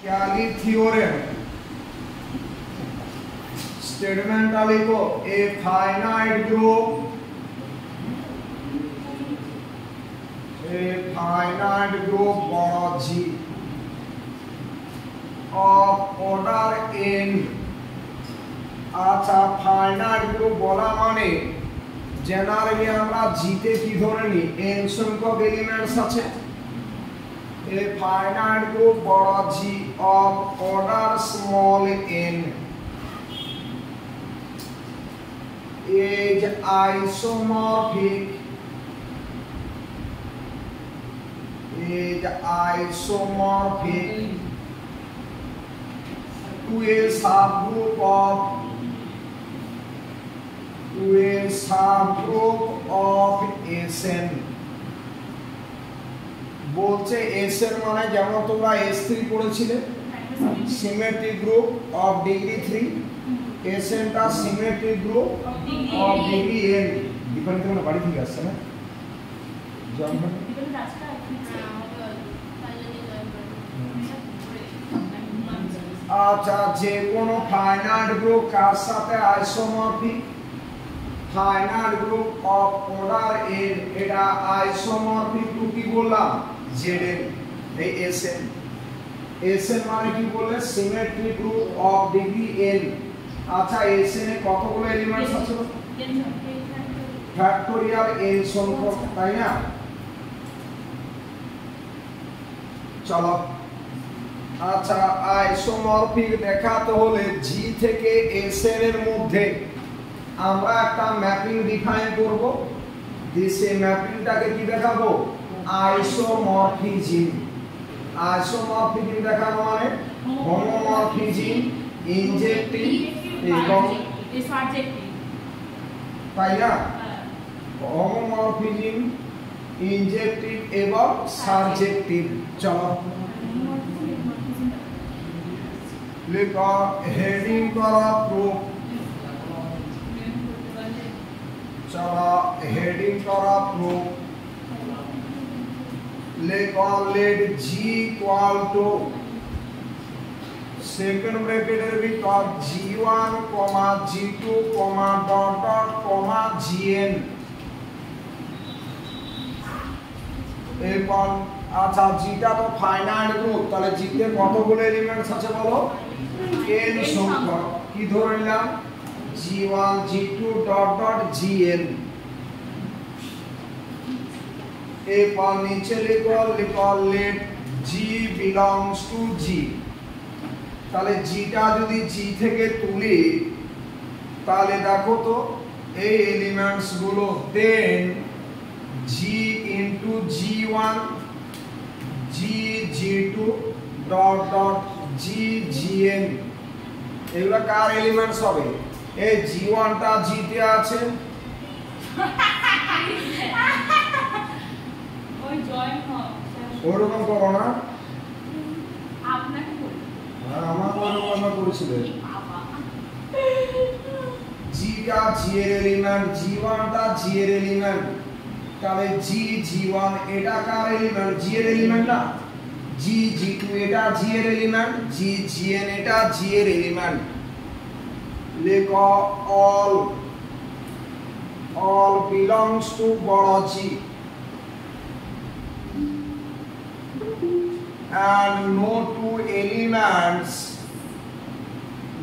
कैली theorem statement लिखो a finite group बड़ा जी of order n আচ্ছা ফাইনাইট গ্রুপ বলা মানে জেনারেলি আমরা জি তে কি ধরে নি n সংখ্যক এলিমেন্টস আছে এ ফাইনাইট গ্রুপ বড় জি of order small n is isomorphic to a subgroup of Sn বলছে Sn মানে যেমন তোমরা S3 পড়েছিলে symmetric group of degree 3 Sn টা symmetric group of degree n different মানে বাড়ি থেকে আসছে না জানো আচ্ছা যে কোন ফাইনাইট গ্রুপ কার সাথে isomorphic finite group of order n এটা আইসোমরফিক টু কি বললাম zn এই Sn মানে কি বললে symmetric group of degree n আচ্ছা Sn এ কতগুলো এলিমেন্টস আছে ফ্যাক্টোরিয়াল n সংখ্যক তাই না চলো আচ্ছা আইসোমরফিক দেখাতে হলে জি থেকে Sn এর মধ্যে আমরা একটা ম্যাপিং ডিফাইন করব দিসে ম্যাপিংটাকে কি দেখাবো আইসোমরফিজম দেখানো মানে হোমোমরফিজম ইনজেক্টিভ এবং সাবজেক্টিভ তাই না হোমোমরফিজম ইনজেক্টিভ এবং সাবজেক্টিভ চলো লিখো হেডিং করা প্রুফ চলো হেডিং করা প্রুফ লিখো let G equal to second ব্র্যাকেটের ভিতর g1 g2 dot dot gn এরপর আচ্ছা জিটা তো ফাইনাইট গ্রুপ তাহলে জিতে কতগুলো এলিমেন্টস আছে বলো n সংখ্যক কি ধরে নিলাম g1 g2 dot dot gn এরপর নিচে লিখো late g belongs to g তাহলে জিটা যদি জি থেকে তুলি তাহলে দেখো তো এই এলিমেন্টস গুলো then G into g1 g2 dot dot gn এগুলা কার এলিমেন্টস হবে এই g1 টা g তে আছে ওই জয়েন হয় ওরকম করো না আপনাকে বলি আমার ওরকম করেছিল g টা g এর এলিমেন্ট g1 টা g এর এলিমেন্ট তাহলে g1 এটা কার এলিমেন্ট g এর এলিমেন্ট না g2 এটা g এর এলিমেন্ট gn এটা g এর এলিমেন্ট লেখো all belongs to বড় g and no two elements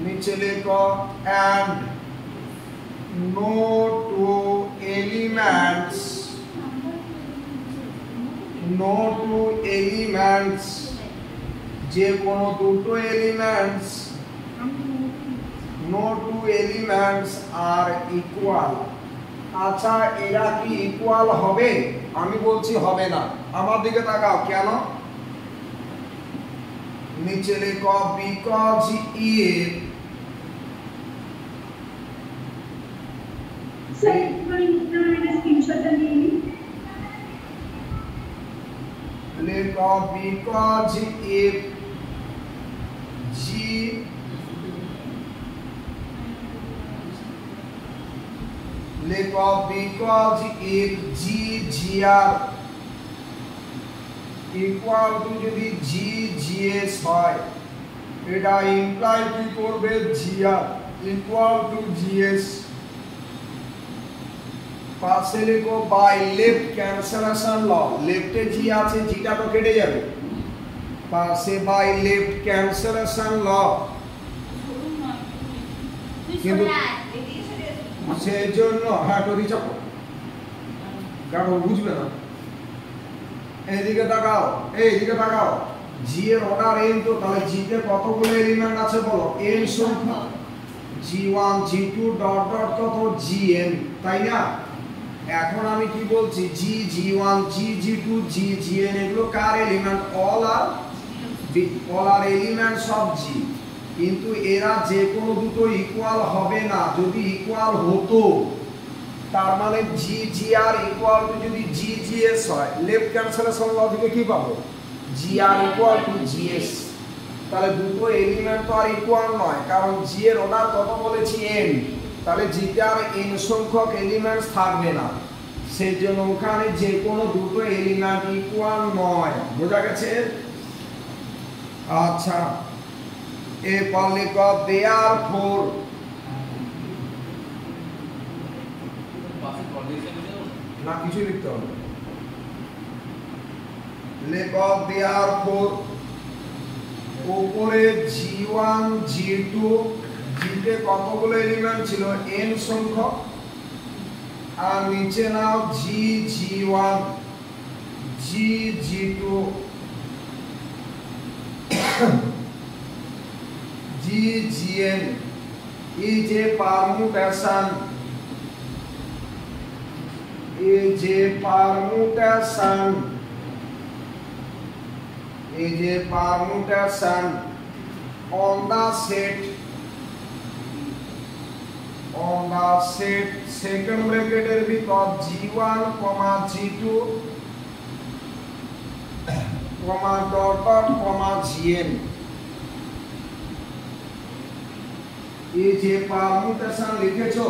নিচে লেখো and no two elements যে কোনো দুটো elements no two elements are equal আচ্ছা এরা কি ইকুয়াল হবে আমি বলছি হবে না আমার দিকে তাকাও কেন নিচে লেখো because if because if g because if gr equal to যদি g gs হয় এটা ইমপ্লাই কি করবে জিআর ইকুয়াল টু জিএস পাশে লিখো বাই লেফট ক্যান্সেলেশন ল লেফটে জি আছে জিটা তো কেটে যাবে পাশে বাই লেফট ক্যান্সেলেশন ল কিন্তু সেই জন্য হ্যাঁ টরি চাপো কারণ বুঝবে না এইদিকে তাকাও এইদিকে তাকাও জি এর অর্ডার n তো তাহলে জি তে কতগুলো এলিমেন্ট আছে বলো n সংখ্যা g1 g2 ডট ডট কত gn তাই না এখন আমি কি বলছি g1 g2 gn এগুলো কার এলিমেন্ট অল আর এলিমেন্টস অফ g কিন্তু এরা যে কোনো দুটো ইকুয়াল হবে না যদি ইকুয়াল হতো তার মানে g আর ইকুয়াল টু যদি gs হয় লেফট ক্যান্সেলেশন ল থেকে কি পাবো gr ইকুয়াল টু gs তাহলে দুটো এলিমেন্ট তো আর ইকুয়াল নয় কারণ g এর অর্ডার কত বলেছি n তাহলে g তে আর n সংখ্যক এলিমেন্টস থাকবে না সেজন্য ওখানে যে কোনো দুটো এলিমেন্ট ইকুয়াল নয় বোঝা গেছে আচ্ছা এরপর লিখো দেয়ারফর না কিছু লিখতে হবে লেখো দেয়ারফর উপরে g1 g2 জিতে কতগুলো এলিমেন্ট ছিল n সংখ্যক আর নিচে নাও g1 g2 gn is a permutation on the set second bracket এর ভিতর g1 g2 dot dot gn এই যে পারমুটেশন লিখেছো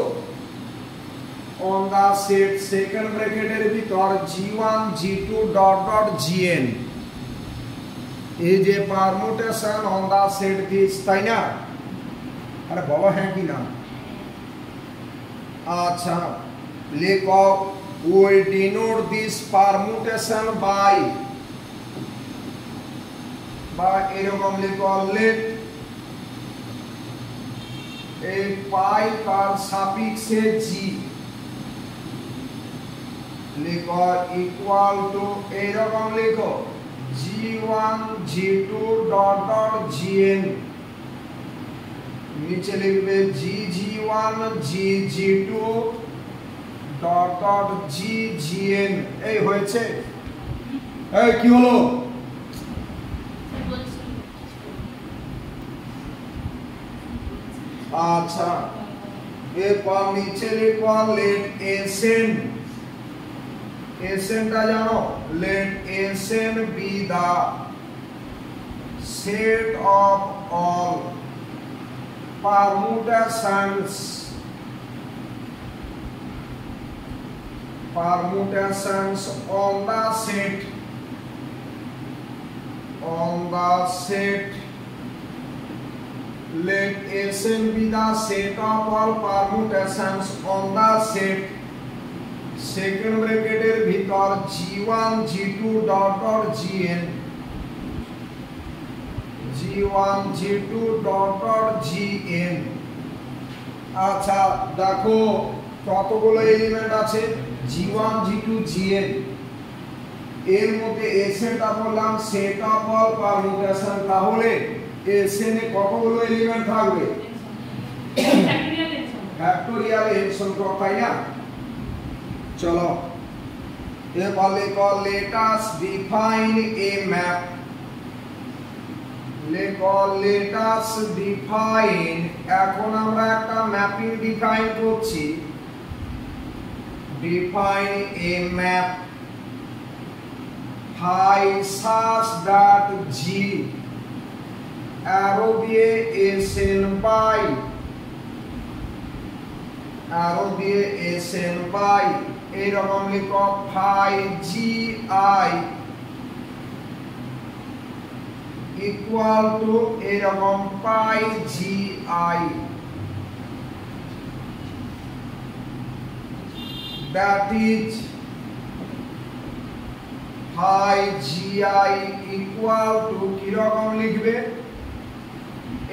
on the set second bracket এর ভিতর g1 g2 dot dot gn এই যে permutation on the set this তাই না আরে বলো হ্যাঁ কি না আচ্ছা লেখো we denote this permutation by এরকম লেখো let এই পাই তার সাফিক্সে জি লিখো ইকুয়াল টু এরকম লিখো g1 g2 dot dot gn নিচে লিখবে g1 g2 dot dot gn এই হয়েছে এই কি হলো আচ্ছা এরপর নিচে লিখো let Sn টা জানো let Sn be the set of all permutations on the set let Sn be the set of all permutations on the set second bracket এর ভিতর g1 g2 dot dot gn g1 g2 dot dot gn আচ্ছা দেখো কতগুলো element আছে g1 g2 gn এর মধ্যে Sn টা বললাম সেট অফ অল পারমুটেশন তাহলে Sn এ কতগুলো এলিমেন্ট থাকবে ফ্যাক্টোরিয়াল n সংখ্যক তাই না চলো এবার লিখো let us define a map এখন আমরা একটা ম্যাপিং ডিফাইন করছি define a map such that g arrow দিয়ে Sn by এইরকম লিখো phi gi ইকুয়াল টু এরকম pi G I, that is pi G I equal to কিরকম লিখবে,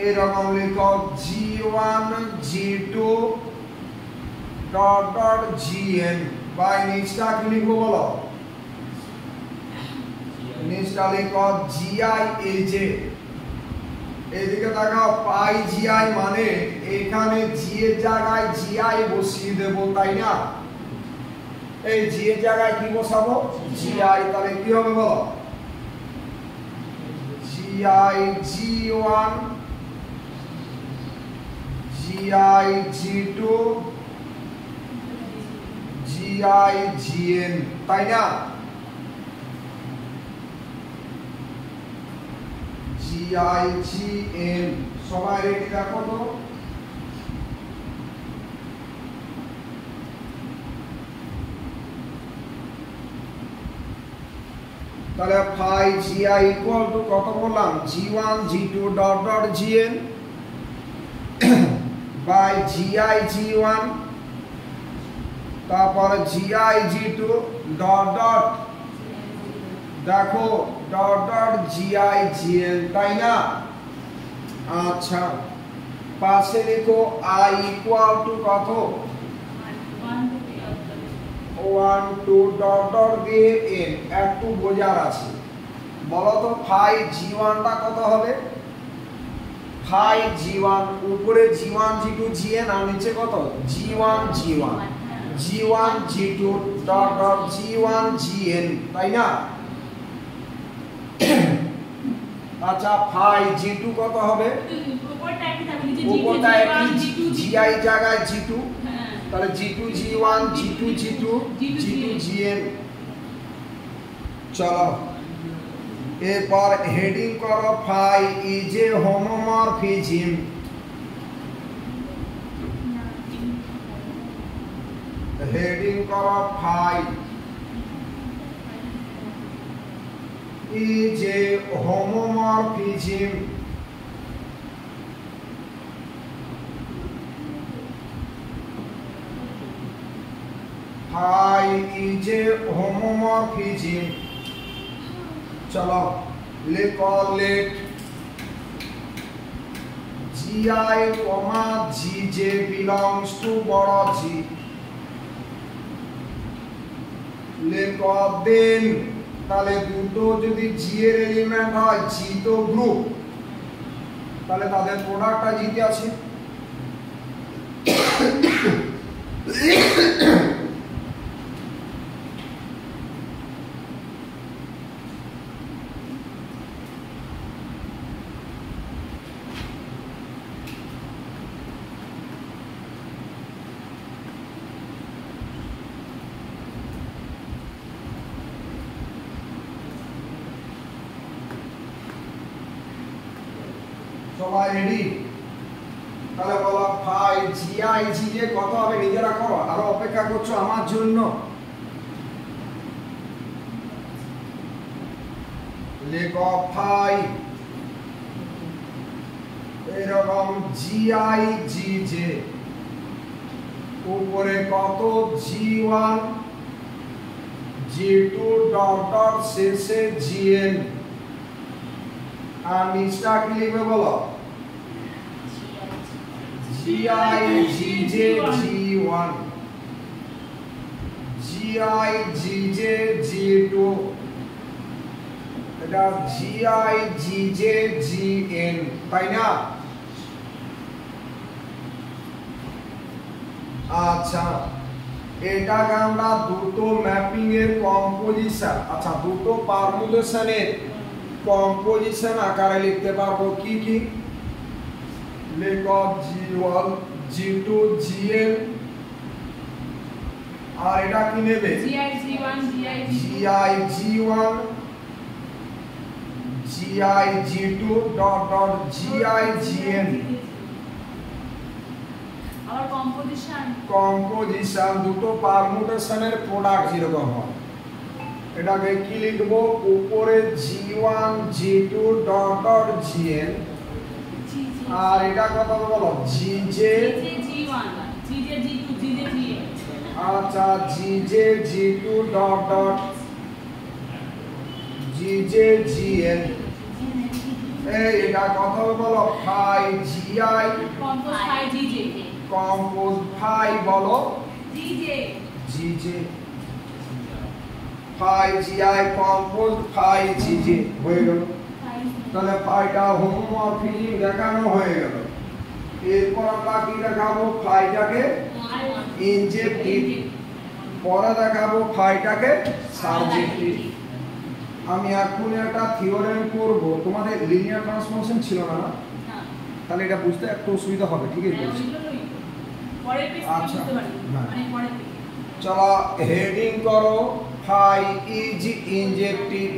এরকম লিখো G one G two dot dot GN by নিচটা কি লিখবো বলো, নিচটা লিখো জিআই এজে, এদিকে তাকাও পাই জিআই মানে এখানে জি এর জায়গায় জিআই বসিয়ে দেব, তাই না? এই জি এর জায়গায় কি বসাবো, জিআই, তাহলে কি হবে বলো, GI G one GI জি2 GI GN, তাই না? জিআই জিএন সবাই রেডি দেখো তো, তাহলে ফাই জিআই ইকুয়াল টু কত বললাম, G one G two dot dot GN by GI G one তারপর জিআই জি2 ডট ডট দেখো ডট ডট জিআই জিএন, তাই না? আচ্ছা পাশে লিখো আই ইকুয়াল টু কত, 1 2 ডট ডট দিয়ে এন, একটু বোঝার আছে, বলো তো ফাই জি1টা কত হবে, ফাই জি1 উপরে জি1 জি2 জিএন আর নিচে কত G one G one G one G two dot dot G one GN, তাই না? আচ্ছা ফাই জি2 কত হবে, উপরটা একই জিআই জায়গায় জি2, তাহলে জি2 জি1 জি2 জি2 জি2 জিএন। চলো এরপর হেডিং করো phi is a homomorphism, heading করো phi is a homomorphism phi is a homomorphism, चलो लिखो let gi comma gj belongs to बड़ा G, लिखो then তাহলে দুটো যদি জি এর এলিমেন্ট হয় জি তো গ্রুপ, তাহলে তাদের প্রোডাক্টটা জিতে আছে, সবাই রেডি? তাহলে বলো ফাই জিআই জিজে কত হবে, নিজেরা করো, আরো অপেক্ষা করছো আমার জন্য, লেখো ফাই এরকম জিআই জিজে উপরে কত জি1 জি2 ডট ডট শেষে জিএন আর নিচটা কি লিখবে বলো, জিআই জিজে জি1 জিআই জিজে জি2 এটা জিআই জিজে জিএন, তাই না? আচ্ছা এটাকে আমরা দুটো ম্যাপিং এর কম্পোজিশন, আচ্ছা দুটো পারমুটেশনের কম্পোজিশন আকারে লিখতে পারবো, কি কি লেখো জি1 জি2 জিএন আর এটা কি নেবে GI G one GI G two dot dot GI GN, আর কম্পোজিশন দুটো পারমুটেশনের প্রোডাক্ট যেরকম হয় এটাকে কি লিখবো উপরে g1 g2 dot dot gn আর এটা কত বলো gj g1 gj g2 gj gn আচ্ছা gj g2 dot dot gj gn এটা কত বলো phi gi compose phi gj compose phi বলো gj gj phi gi compose phi gj হয়ে গেল তাহলে phiটা হোমোমরফিজম দেখানো হয়ে গেল এরপর আমরা কি দেখাবো phiটাকে ইনজেক্টিভ পরে দেখাবো phiটাকে সাবজেক্টিভ আমি এখন একটা থিওরেম করব তোমাদের লিনিয়ার ট্রান্সফরমেশন ছিল না তাহলে এটা বুঝতে একটু অসুবিধা হবে ঠিক আছে পরের পেজ বুঝতে পারি মানে পরের পেজ চলো হেডিং করো phi is injective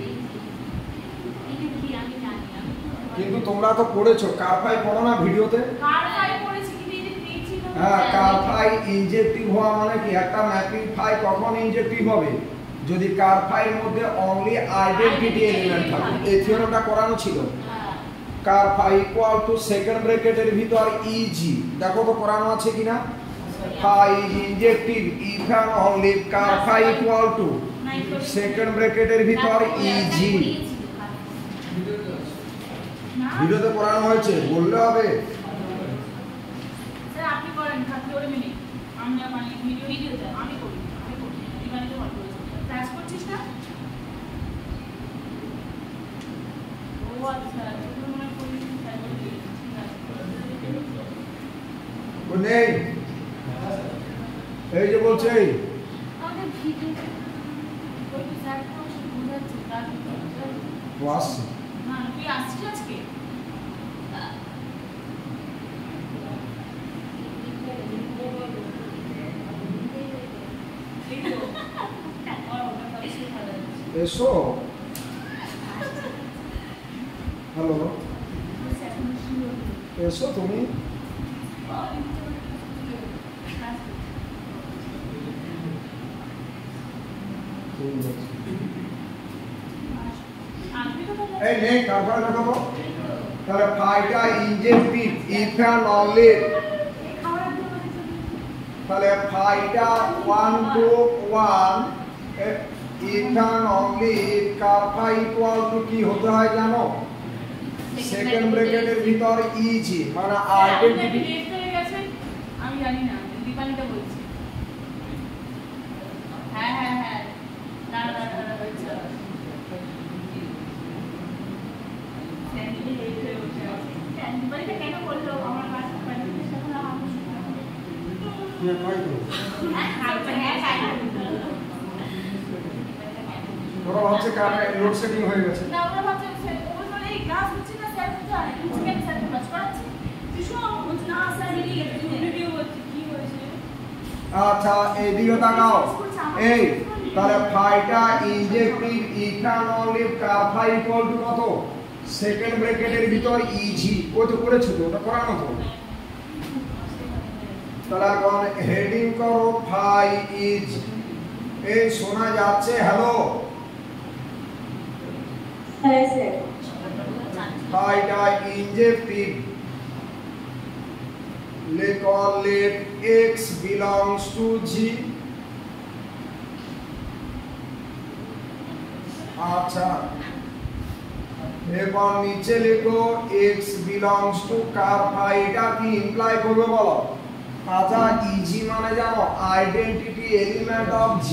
কিন্তু তোমরা তো পড়েছো কার phi পড়ো না ভিডিওতে কার phi পড়েছি কিন্তু এই যে পেয়েছিল হ্যাঁ কার phi ইনজেক্টিভ হওয়া মানে কি একটা ম্যাপিং phi কখন ইনজেক্টিভ হবে যদি কার phi এর মধ্যে অনলি আইডেন্টিটি এলিমেন্ট থাকে এই থিওরেমটা করানো ছিল কার phi ইকুয়াল টু সেকেন্ড ব্র্যাকেটের ভিতর eg দেখো তো করানো আছে কিনা phi is injective if and only if car phi equal to second ব্র্যাকেটের ভিতর eg ভিডিওতে পড়ানো হয়েছে বললে হবে স্যার আপনি করেন খালি ওরে মিনি আমরা মানে ভিডিওতে আমি করি দিবানিতে কল করেছি ক্লাস করছিস না ও আচ্ছা তুমি মনে করিস তাই বলি ও নেই এই যে বলছে আমাদের ভিডিও ওই তো স্যার তো বুঝাচ্ছে কাজ ও আসছে না তুই আসছিস আজকে এসো হ্যালো এসো তুমি এই নেই কারবার দেখাবো তাহলে phiটা ইনজেক্টিভ if and only তাহলে phiটা 1 to 1 if and only if car phi equal to কি হতে হয় জানো সেকেন্ড ব্র্যাকেটের ভিতর eg মানে আইডেন্টিটি লেট হয়ে গেছে আমি জানি না দীপালিটা বলছি হ্যাঁ হ্যাঁ হ্যাঁ দাঁড়া বলছি স্যান্ডি লেট হয়ে বসে আছে দীপালিটা কেন বললো আমার কাছে প্যান্ডেলের সাথে না আমার কে কই তো তোরা ভাবছে কার লোড সেটিং হয়ে গেছে না ওরা ভাবছে ওরা বলে এই ক্লাস হচ্ছে না স্যার তো আর কিছু কেন স্যার ক্লাস করাচ্ছে কিছু বলছে না স্যার মিলি গেছে রিভিউ হচ্ছে কি হয়েছে আচ্ছা এই দিকে তাকাও এই তাহলে phiটা injective if and only if car phi equal to কত সেকেন্ড ব্র্যাকেটের ভিতর eg ওই তো করেছো তো ওটা করানো তো তাহলে এখন হেডিং করো phi is এই শোনা যাচ্ছে হ্যালো হ্যাঁ স্যার phiটা injective let x belongs to g আচ্ছা এরপর নিচে লিখো x belongs to car phi এটা কি ইমপ্লাই করবে বলো আচ্ছা eg মানে জানো আইডেন্টিটি এলিমেন্ট অফ g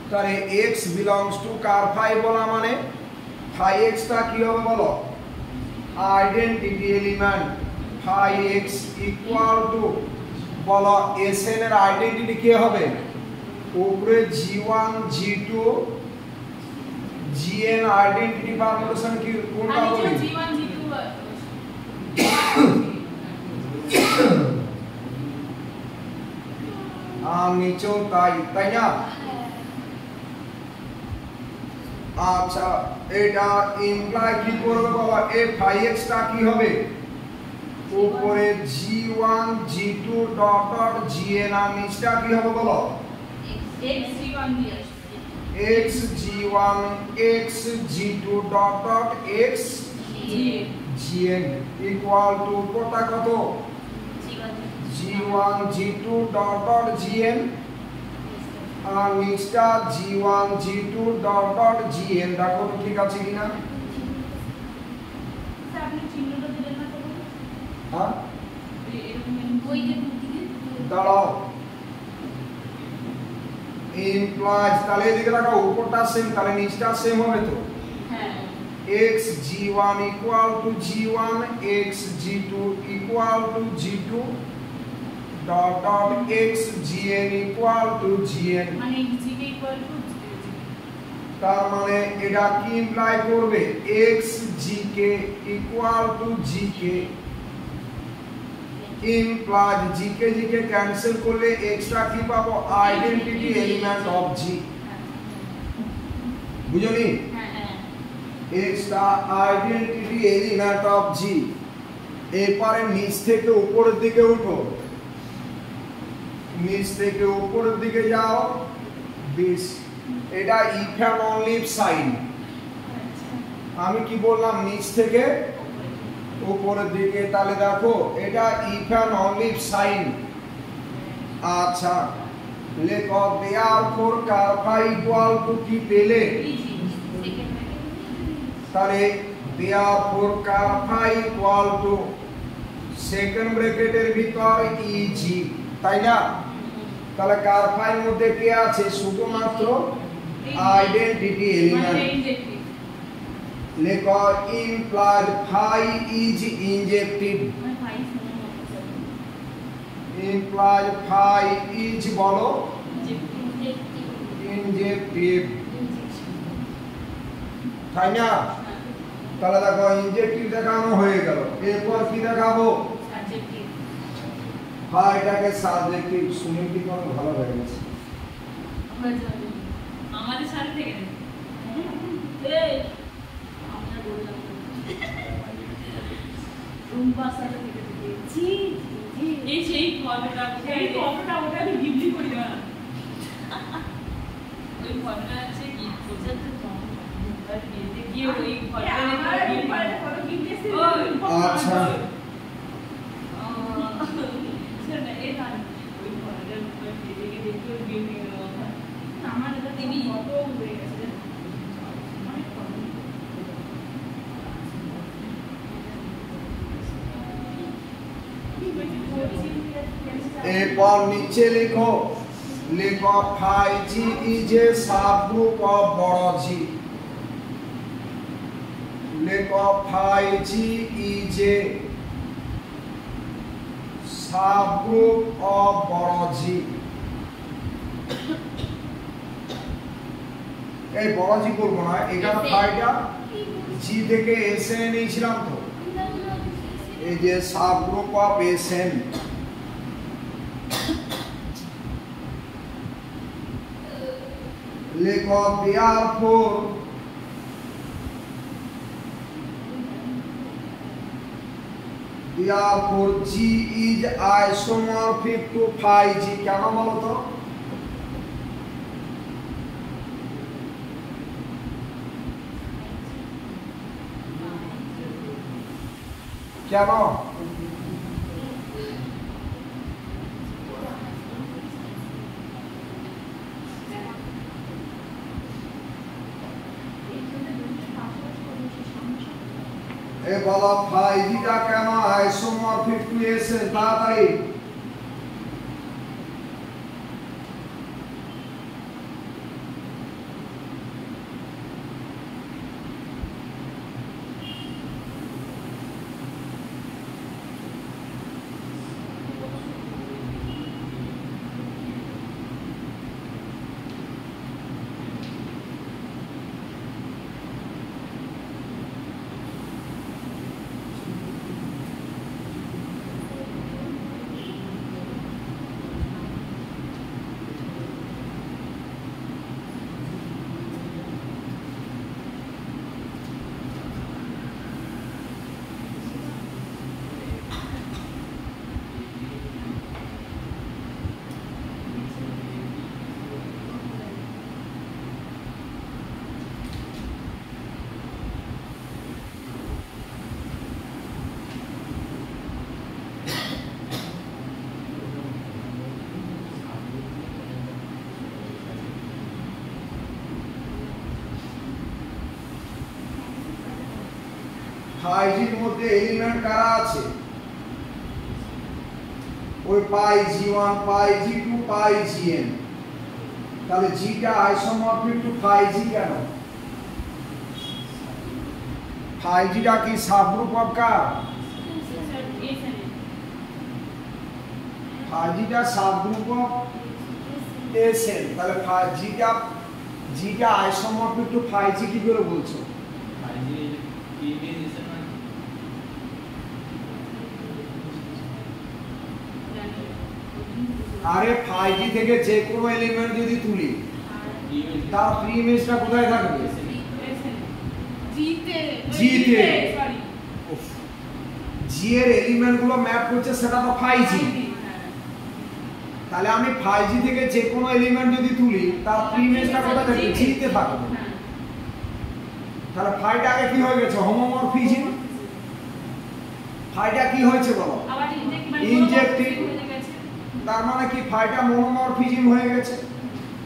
তাহলে x belongs to car phi বলা মানে phi x টা কি হবে বলো identity element phi x equal to বলো sn এর আইডেন্টিটি কি হবে উপরে g1 g2 gn identity permission কি কোনটা আমি বলি জীবন জিতু নিচেও তাই তাই না আচ্ছা এটা ইমপ্লাই কি করবে বাবা এই phi x টা কি হবে উপরে g1 g2 dot dot gn আর নিচটা কি হবে বলো x g1 দিয়ে x g1 x g2 dot dot x gn equal to কোটা কত g1 g2 dot dot gn আর নিচটা g1 g2 dot dot gn দেখো তো ঠিক আছে কিনা স্যার আপনি চিহ্নটা দিলেন না তো হ্যাঁ এরকম ওই যে দুদিকে দাঁড়াও implies তাহলে এদিকে দেখো উপরটা সেম তাহলে নিচটা সেম হবে তো হ্যাঁ x g1 equal to g1 x g2 equal to g2 dot dot x gn equal to gn মানে g কে ইকুয়াল টু তার মানে এটা কি ইমপ্লাই করবে x gk equal to gk implies gk gk cancel করলে x টা কি পাবো আইডেন্টিটি এলিমেন্ট অফ g বুঝনি হ্যাঁ হ্যাঁ x টা আইডেন্টিটি এলিমেন্ট অফ g এরপরে নিচ থেকে উপরের দিকে উঠো নিচ থেকে উপরের দিকে যাও this এটা if and only if sign আমি কি বললাম নিচ থেকে উপরের দিকে তাহলে দেখো এটা if and only if sign আচ্ছা লেখো therefore কারফা ইকুয়াল টু কি পেলে তাহলে therefore কারফা ইকুয়াল টু সেকেন্ড ব্র্যাকেটের ভিতর eg তাই না তাহলে কারফার মধ্যে কি আছে শুধুমাত্র আইডেন্টিটি এলিমেন্ট লেখো implied phi is injected implied phi is বলো ইনজেক্টিভ তাই না তাহলে দেখো ইনজেক্টিভ দেখানো হয়ে গেল এরপর কি দেখাবো হ্যাঁ এটাকে সাবজেক্টিভ শুনে কি কোনো ভালো হয়ে গেছে আমাদের সাথে থেকে এই আমরা বললাম রুম্বার সাথে থেকে জি জি এই সেই ফটোটা ওটা আমি গিফট করে দেব ওই ফটোটা আছে গিফট করতে তো আর গিফট গিয়ে ওই ফটো গিফট দিয়েছি আচ্ছা আমার এটা টিভি কত হয়ে গেছে এরপর নিচে লেখো লেখো phi G is a subgroup of বড় জি লেখো phi G is a subgroup of বড় জি এই বড় জি বলবো না এখানে ফাইটা জি থেকে এসএন নিয়েছিলাম তো এই যে সাবগ্রুপ অফ এসএন লেখো therefore G is isomorphic to phi G কেন বলো তো কেন এ বলো ফাই জিটা কেন আইসোমরফিক টু এসএন তাড়াতাড়ি ফাইজির মধ্যে এলিমেন্ট কারা আছে? ওই পাই জি1 পাই জি2 পাই জিএন। তাহলে জিটা আইসোমরফিক টু ফাই জি কেন? ফাই জিটা কি সাবগ্রুপ অফ কার? ফাই জিটা সাবগ্রুপ অফ এসএন। তাহলে ফাই জিটা আইসোমরফিক টু ফাই জি কি করে বলছো? আরে ফাই জি থেকে যে কোনো এলিমেন্ট যদি তুলি তার প্রি ইমেজটা কোথায় থাকবে? জিতে। জি এর এলিমেন্ট গুলো ম্যাপ করছে সেটা তো ফাই জি। তাহলে আমি ফাই জি থেকে যে কোনো এলিমেন্ট যদি তুলি তার প্রি ইমেজটা কোথায় থাকবে? জিতে থাকবে। তাহলে ফাইটা আগে কি হয়ে গেছে? হোমোমরফিজম। ফাইটা কি হয়েছে বলো? ইনজেক্টিভ। তার মানে কি ফাইটা মনোমরফিজম হয়ে গেছে।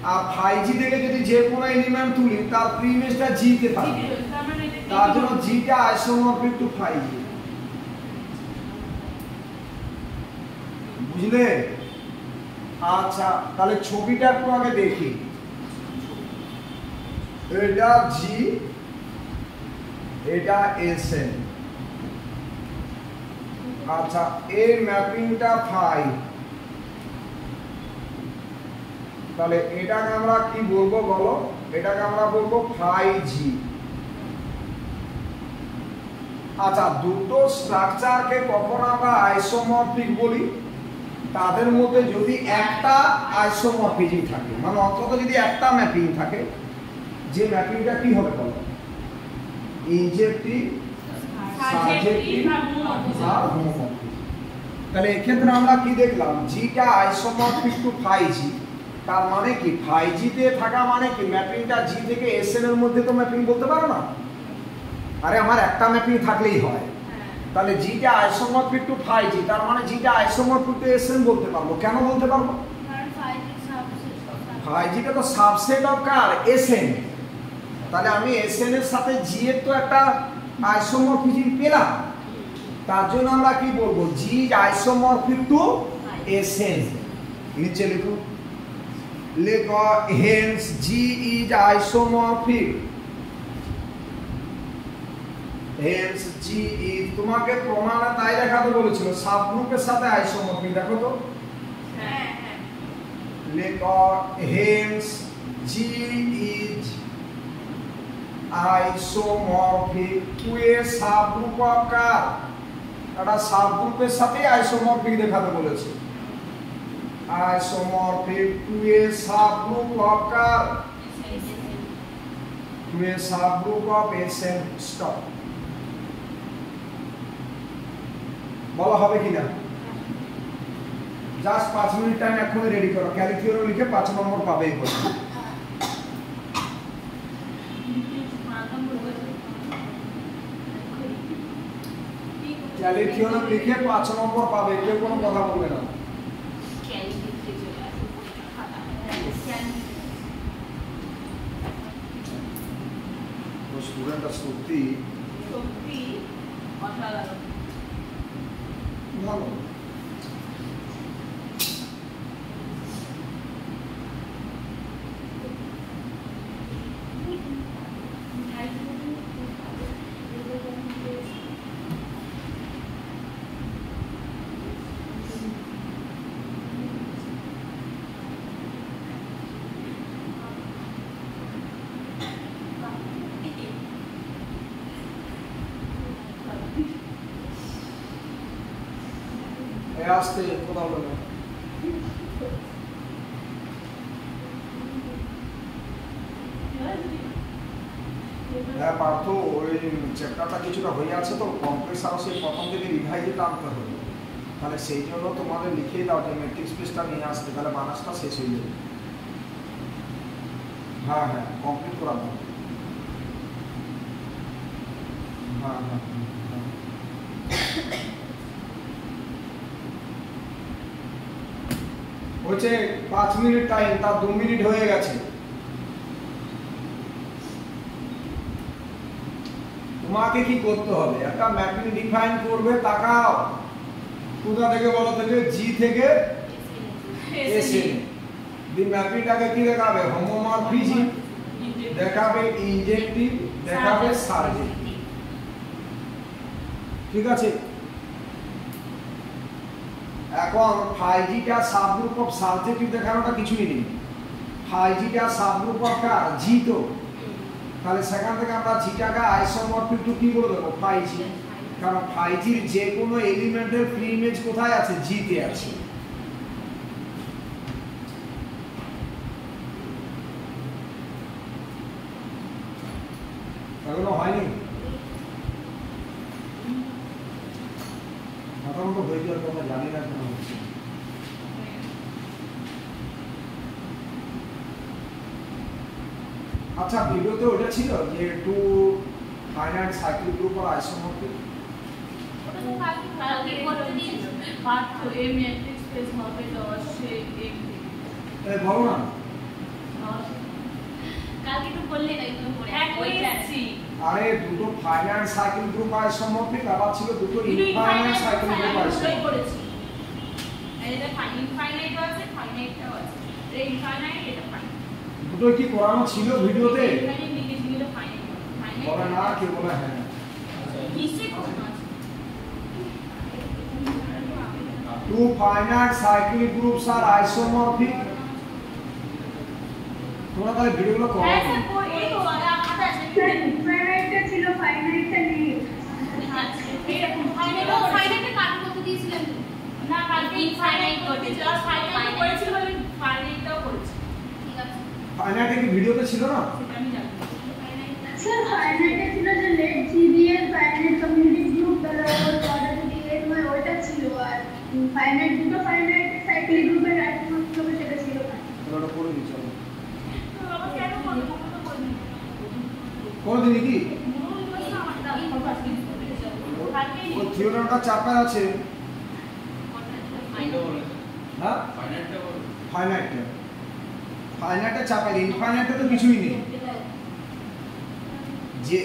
আর ফাই জি থেকে যদি যে কোনো এলিমেন্ট তুলি তার প্রি ইমেজটা জিতে থাকবে। তার জন্য জিটা আইসোমরফিক টু ফাই জি। বুঝলে? আচ্ছা তাহলে ছবিটা একটু আগে দেখি। এটা জি, এটা এসএন। আচ্ছা এর ম্যাপিংটা ফাই। তাহলে এটাকে আমরা কি বলবো বলো? এটাকে আমরা বলবো ফাই জি। আচ্ছা দুটো স্ট্রাকচারকে কখন আমরা আইসোমরফিক বলি? তাদের মধ্যে যদি একটা আইসোমরফিজম থাকে, মানে অন্তত যদি একটা ম্যাপিং থাকে, যে ম্যাপিংটা কি হবে বলো? ইনজেক্টিভ, সাজেক্টিভ আর হোমোমরফিক। তাহলে এক্ষেত্রে আমরা কি দেখলাম? জিটা আইসোমরফিক টু ফাই জি। তার মানে কি ফাই জিতে থাকা মানে কি ম্যাপিংটা জি থেকে এসএন এর মধ্যে তো ম্যাপিং বলতে পারো না। আরে আমার একটা ম্যাপিং থাকলেই হয়। তাহলে জিটা আইসোমরফিক টু ফাই জি, তার মানে জিটা আইসোমরফিক টু এসএন বলতে পারবো। কেন বলতে পারবো? ফাই জিটা তো সাবসেট অফ কার? এসএন। তাহলে আমি এসএন এর সাথে জি এর তো একটা আইসোমরফিজম পেলাম। তার জন্য আমরা কি বলবো? G isomorphic to S n. নিচে লিখো, লেখো hence G is isomorphic. Hence G is, তোমাকে প্রমাণে তাই দেখাতে বলেছিল সাবগ্রুপের সাথে আইসোমরফিক। দেখো তো, লেখো hence G is isomorphic to a subgroup of কার? এটা সাবগ্রুপের সাথে আইসোমরফিক দেখাতে বলেছে। Isomorphic to a subgroup of কার? To a subgroup of SN. Stop. বলা হবে কিনা? জাস্ট 5 মিনিট টাইম এখনই রেডি করো। ক্যালকুলেটর লিখে 5 নম্বর পাবে এই প্রশ্ন। ক্যালকুলেটর লিখে 5 নম্বর পাবে। কেউ কোনো কথা বলবে না। তো স্টুডেন্টটা সত্যি অসাধারণ ভালো। আসতে কোথাও বলে হ্যাঁ পার্থ, ওই চ্যাপ্টারটা কিছুটা হয়ে আছে তো কমপ্লেক্স আরো সেই প্রথম থেকে রিভাইজে টানতে হবে। তাহলে সেই জন্য তোমাদের লিখিয়ে দাও যে ম্যাট্রিক্স স্পেসটা নিয়ে আসতে, তাহলে মানাসটা শেষ হয়ে যাবে। হ্যাঁ হ্যাঁ কমপ্লিট করা দাও। হ্যাঁ হ্যাঁ হচ্ছে 5 মিনিট টাইম, তার 2 মিনিট হয়ে গেছে। তোমাকে কি করতে হবে, একটা ম্যাপিং ডিফাইন করবে। তাকাও কোথা থেকে বলো, থেকে জি থেকে এসএন। দি ম্যাপিংটাকে কি দেখাবে, হোমোমরফিজম দেখাবে, ইনজেক্টিভ দেখাবে, সার্জেক্টিভ। ঠিক আছে। এখন 5Gটা সাবগ্রুপ অফ সাবজেক্টিভ দেখানোটা কিছুই নেই। 5Gটা সাবগ্রুপ অফ কার, জি। তো তাহলে সেখান থেকে আমরা জিটাকে আইসোমরফিক টু কি বলে দেবো, 5G। কারণ 5Gর যে কোনো এলিমেন্টের ফ্রি ইমেজ কোথায় আছে, জি তে আছে। এখনো হয়নি, মোটামুটি হয়ে যাওয়ার কথা জানি না কেন হচ্ছে। আচ্ছা, ভিডিওতে ওটা ছিল যে টু ফাইনাইট সাইক্লিক গ্রুপ আর আইসোমরফিক। ওটা তো কালকে করতে দিয়েছি। পার্ট তো এ ম্যাট্রিক্স স্পেস হবে 10 এ এম। এই বলো না, কালকে তো বললে না একদম পড়ে ওইটাছি। আরে দুটো ফাইনাইট সাইক্লিক গ্রুপ আর আইসোমরফিক, আবার ছিল দুটো ইনফাইনাইট সাইক্লিক গ্রুপ আর আইসোমরফিক করেছি। এটা ইনফাইনাইট আছে, ফাইনাইটটাও আছে। এই ইনফাইনাইট এটা ফাইনাইট দুটো কি করানো ছিল ভিডিওতে? ইনফাইনাইট লিখেছি কিন্তু ফাইনাইট বলে না, কে বলে হ্যাঁ নিশ্চয়ই করানো আছে। Two finite cyclic groups are isomorphic. তোমরা তাহলে ভিডিওগুলো করো। হ্যাঁ স্যার, এই তো আমাদের আছে। ইনফাইনাইটটা ছিল, ফাইনাইটটা নেই। আচ্ছা, এরকম ফাইনাইটে কাট করতে দিয়েছিলেন না? কালকে ইনফাইনাইট করতে ছিল, আর ফাইনাইট করেছিল বলে ফাইনাইটটাও করেছি। ঠিক আছে, ফাইনাইটে কি ভিডিওতে ছিল না? সেটা আমি জানি। স্যার ফাইনাইটে ছিল যে লেট জিবিএল ফাইনাইট কমিউনিটি গ্রুপ দ্বারা অর্ডার যদি এর হয় ওইটা ছিল, আর ফাইনাইট দুটো ফাইনাইট সাইক্লিক গ্রুপের আইসোমরফিক হবে সেটা ছিল না। ওটা করে দিই চলো। তো বাবা কেন বলবো, তো বলবি করে দিই কি? মূল বলছ আমার দাও কালকে ওই থিওরামটা চাপা আছে। হ্যাঁ, ফাইনাইটটা ফাইনাইটটা চাপা, ইনফাইনাইটটা তো কিছুই নেই। যে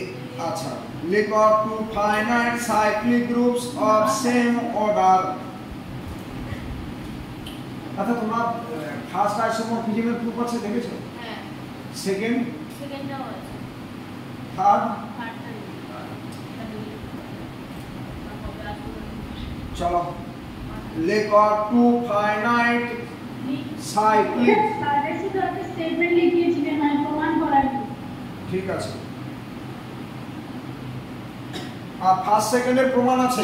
আচ্ছা, লেখো two finite cyclic groups of same order. আচ্ছা, তোমরা ফার্স্ট আইসোমরফিজমের প্রুফ আছে দেখেছো? হ্যাঁ, সেকেন্ড, সেকেন্ডটাও আছে, থার্ড, থার্ডটা চলো লেখো টু ফাইনাইট সাইক্লিক। তাদের শুধু একটা স্টেটমেন্ট লিখিয়েছিলেন, মানে প্রমাণ করার জন্য। ঠিক আছে, আর ফার্স্ট সেকেন্ডের প্রমাণ আছে?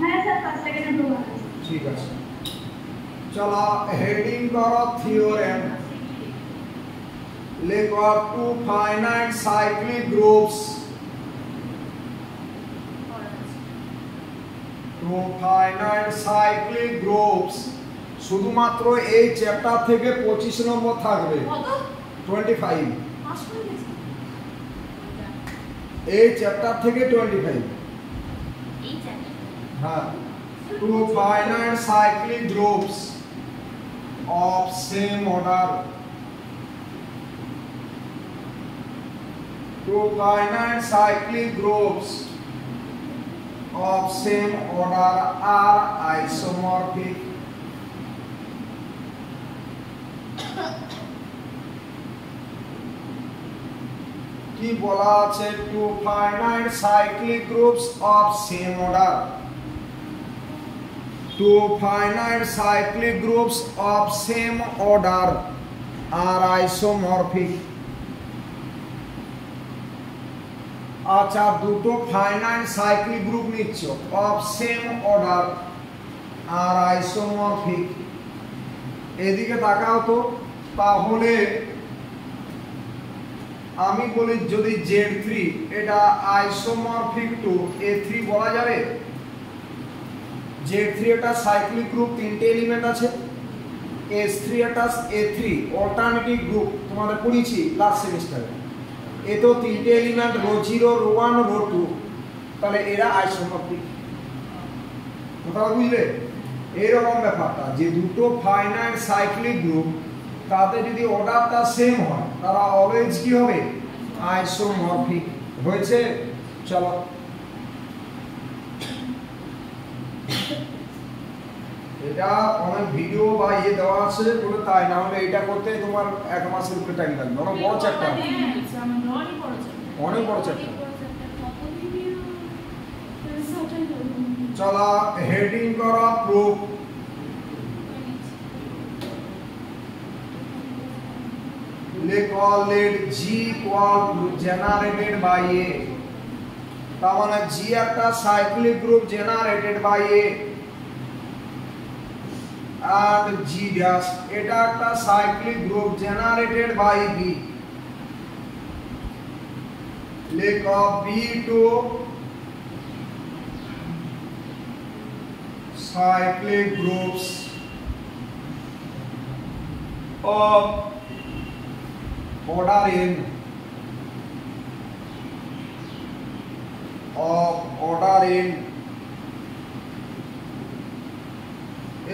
হ্যাঁ স্যার, ফার্স্ট সেকেন্ডের প্রমাণ আছে। ঠিক আছে, চলো হেডিং করো থিওরেম। লেখো two finite cyclic groups, two finite cyclic groups. শুধুমাত্র এই চ্যাপ্টার থেকে 25 নম্বর থাকবে, কত 25। পাস করে গেছি এই চ্যাপ্টার থেকে 25। এই চ্যাপ্টার। হ্যাঁ, two finite cyclic groups of same order. Two finite cyclic groups of same order are isomorphic. কি বলা আছে? Two finite cyclic groups of same order. Two finite cyclic groups of same order আর isomorphic. আচ্ছা, দুটো finite cyclic group নিচ্ছ of same order আর isomorphic. এদিকে তাকাও তো, তাহলে আমি বলি যদি Z3 এটা আইসোমরফিক টু A3 বলা যাবে। Z3 এটা সাইক্লিক গ্রুপ, তিনটে এলিমেন্ট আছে। S3 এটা A3 অল্টারনেটিভ গ্রুপ, তোমাদের পড়িয়েছি লাস্ট সেমিস্টারে। এ তো তিনটে এলিমেন্ট রো 0, রো 1, রো 2, তাহলে এরা আইসোমরফিক। কোথাও বুঝলে? এইরকম ব্যাপারটা যে দুটো ফাইনাইট সাইক্লিক গ্রুপ তাদের যদি অর্ডারটা সেম হয় তারা অলওয়েজ কি হবে? আইসোমরফিক। হয়েছে? চলো এটা অনেক ভিডিও বা ইয়ে দেওয়া আছে বলে তাই, না হলে এটা করতে তোমার 1 মাসের উপরে টাইম লাগবে। অনেক বড় চ্যাপ্টার, অনেক বড় চ্যাপ্টার। চলো হেডিং করো প্রুফ। লেখো let G equal to generated by A. তার মানে জি একটা cyclic group generated by A and G dash এটা একটা cyclic group generated by B. লেখো B2 cyclic groups of order n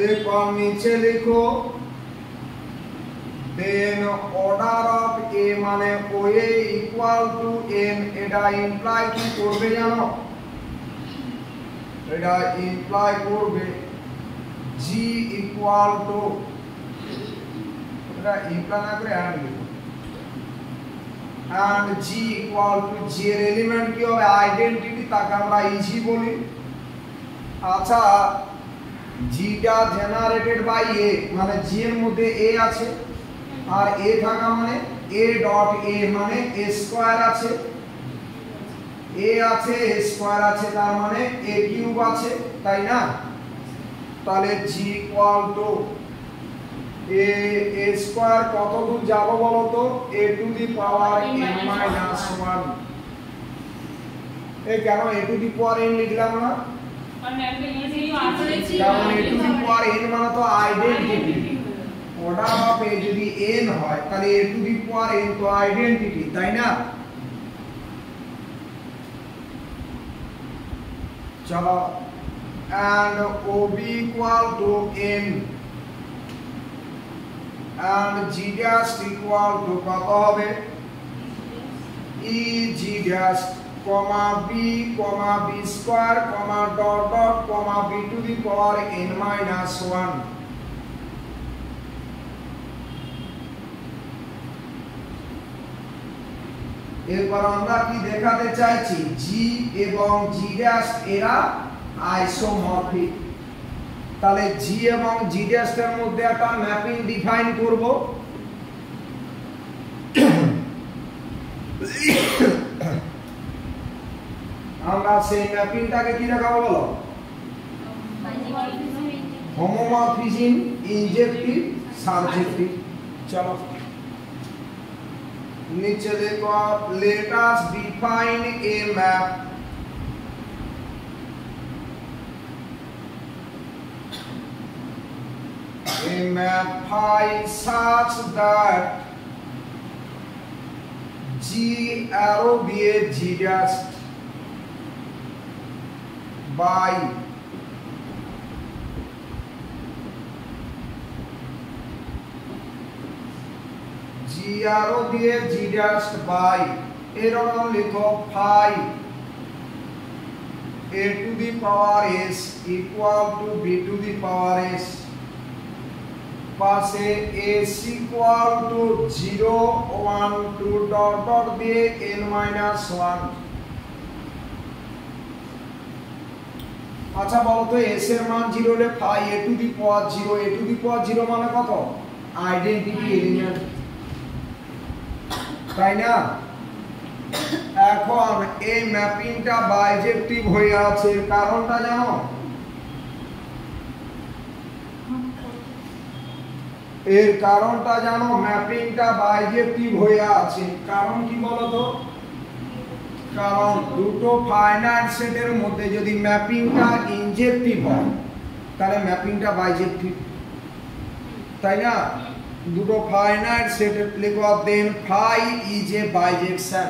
एक और नीचे लिखो देन ऑर्डर ऑफ ए माने ओए इक्वल टू n এটা ইমপ্লাই কি করবে জানো? এটা ইমপ্লাই করবে g ইকুয়াল টু, এটা ইমপ্লাই না করে এন্ড লিখো, and g equal to g এর এলিমেন্ট কি হবে? আইডেন্টিটি, তাকে আমরা ইজি বলি। আচ্ছা g টা জেনারেটেড বাই a মানে g এর মধ্যে a আছে, আর a থাকা মানে a ডট a মানে a স্কয়ার আছে, a আছে a স্কয়ার আছে, তার মানে a কিউব আছে, তাই না? তাহলে g equal to a square কত দূর যাব বলো তো? a to the power n minus 1। এই কেন a to the power n লিখলাম না? কারণ a to the power n মানে তো আইডেন্টিটি। অর্ডার অফ a যদি n হয় তাহলে a to the power n তো আইডেন্টিটি, তাই না? চলো and ob equal to n and g dash equal to কত হবে? e g dash comma b square comma dot dot comma b to the power n minus 1। এরপর আমরা কি দেখাতে চাইছি? g এবং g dash এরা আইসোমরফিক। তাহলে g এবং g dash এর মধ্যে একটা ম্যাপিং ডিফাইন করব। আমরা সেই ম্যাপিংটাকে কি দেখাবো বলো? Homomorphism, ইনজেক্টিভ, subjective. চলো नीचे देखो let us define a map phi such that g arrow দিয়ে g dash by g arrow দিয়ে g dash by এরকম লিখো phi a to the power s equal to b to the power s পাশে s equal to 0 1 2 dot dot দিয়ে n minus 1। আচ্ছা বলো তো s এর মান 0 হলে phi a to the power 0, a to the power 0 মানে কত? আইডেন্টিটি এলিমেন্ট, তাই না? এখন এই ম্যাপিংটা বাইজেক্টিভ হয়ে আছে, কারণটা জানো? এর কারণটা জানো? ম্যাপিংটা বাইজেক্টিভ হয়ে আছে, কারণ কি বলো তো? কারণ দুটো ফাইনাইট সেটের মধ্যে যদি ম্যাপিংটা ইনজেক্টিভ হয় তাহলে ম্যাপিংটা বাইজেক্টিভ, তাই না? দুটো ফাইনাইট সেটের লিখো দেন phi is a bijection।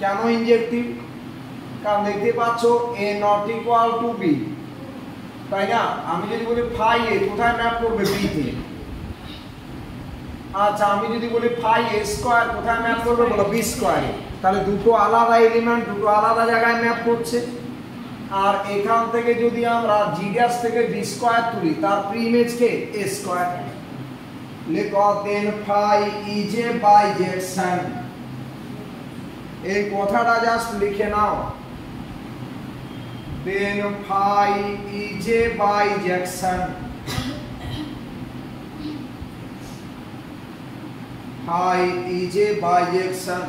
কেন ইনজেক্টিভ? কারণ দেখতে পাচ্ছো a not equal to b, তাই না? আমি যদি বলি phi a কোথায় ম্যাপ করবে? b তে। আচ্ছা আমি যদি বলি phi a স্কয়ার কোথায় ম্যাপ করবে বলো? b স্কয়ারে। তাহলে দুটো আলাদা এলিমেন্ট দুটো আলাদা জায়গায় ম্যাপ করছে। আর এখান থেকে যদি আমরা জি ড্যাশ থেকে বি স্কয়ার তুলি তার প্রিইমেজ কে এ স্কয়ার। লেখো দেন ফাই ইজ এ বাইজেকশন। এই কথাটা জাস্ট লিখে নাও, then phi is a bijection. Phi is a bijection.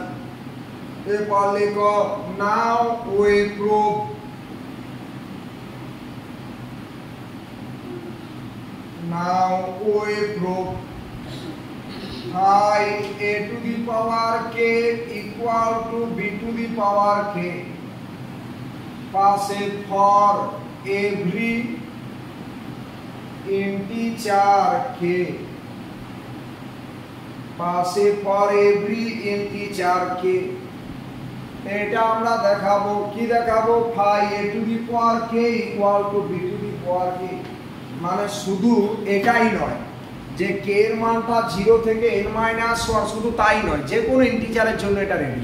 এরপর লেখো now we prove. Now we prove phi a to the power k equal to b to the power k passes for every integer k, passes for every integer k। এটা আমরা দেখাবো, কি দেখাবো? phi a to the power k equal to b to the power k। মানে শুধু এটাই নয় যে k এর মানটা 0 থেকে n মাইনাস 1, শুধু তাই নয়, যে কোনো ইন্টিজারের জন্য এটা রেডি।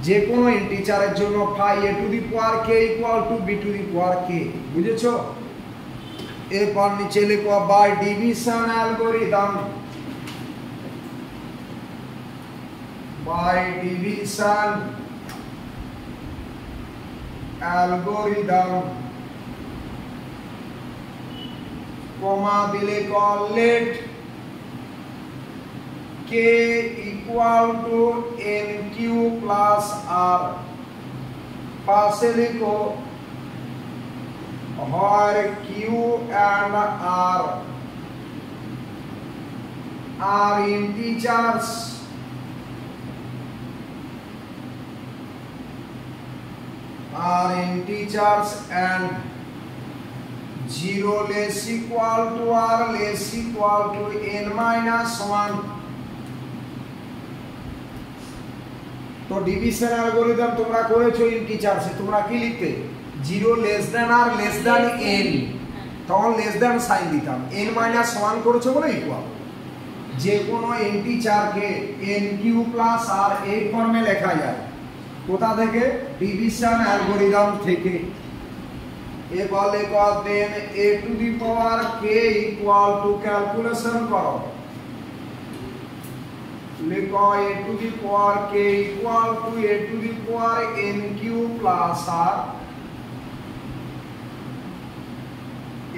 যে কোনো ইন্টিজারের জন্য phi a to the power k equal to b to the power k। বুঝেছো? এরপর নিচে লেখো by division algorithm. By division algorithm comma দিলে let k equal to nq plus r, পাশে লিখো where q and r are integers and 0 less equal to r less equal to n minus 1। তো division algorithm তোমরা করেছো ইন্টিজারসে, তোমরা কি লিখতে? 0 less than r less than n, তখন less than sign দিতাম, n minus 1 করেছো বলে ইকুয়াল। যে কোনো ইন্টিজারকে nq প্লাস r এই ফর্মে লেখা যায়। কোথা থেকে? ডিভিশন অ্যালগরিদম থেকে। এবার লেখো দেন a to the power k equal to, calculation করো, লেখো a to the power k equal to a to the power nq plus r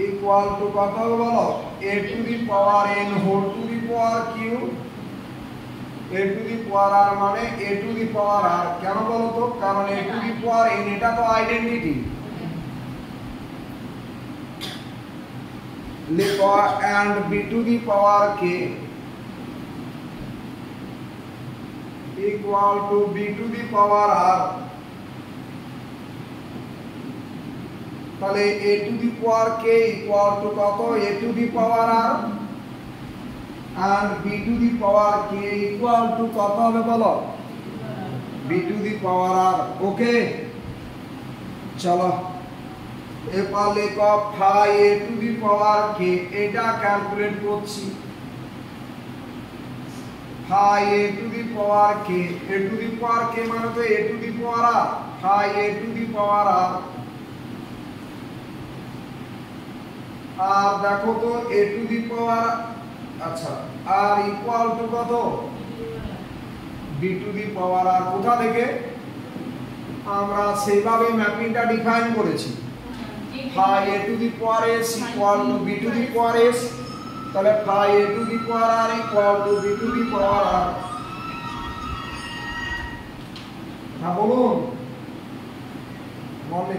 equal to কত বলো? a to the power n whole to the power q, a to the power r মানে a to the power r। কেন বলো তো? কারণ a to the power n এটা তো identity. লিখো and b to the power k equal to b to the power r। তাহলে a to the power k equal to কত? a to the power r and b to the power k equal to কত হবে বলো? b to the power r। ওকে, চলো এবার লেখো phi a to the power k, এটা calculate করছি। phi a to the power k, a to the power k মানে তো a to the power r, phi a to the power r। আর দেখো তো a to the power, আচ্ছা r equal to কত? b to the power r। কোথা থেকে? আমরা সেভাবে ম্যাপিংটা ডিফাইন করেছি। phi a to the power s equal to b to the power s, তাহলে phi a to the power r equal to b to the power r। হ্যাঁ বলুন, মনে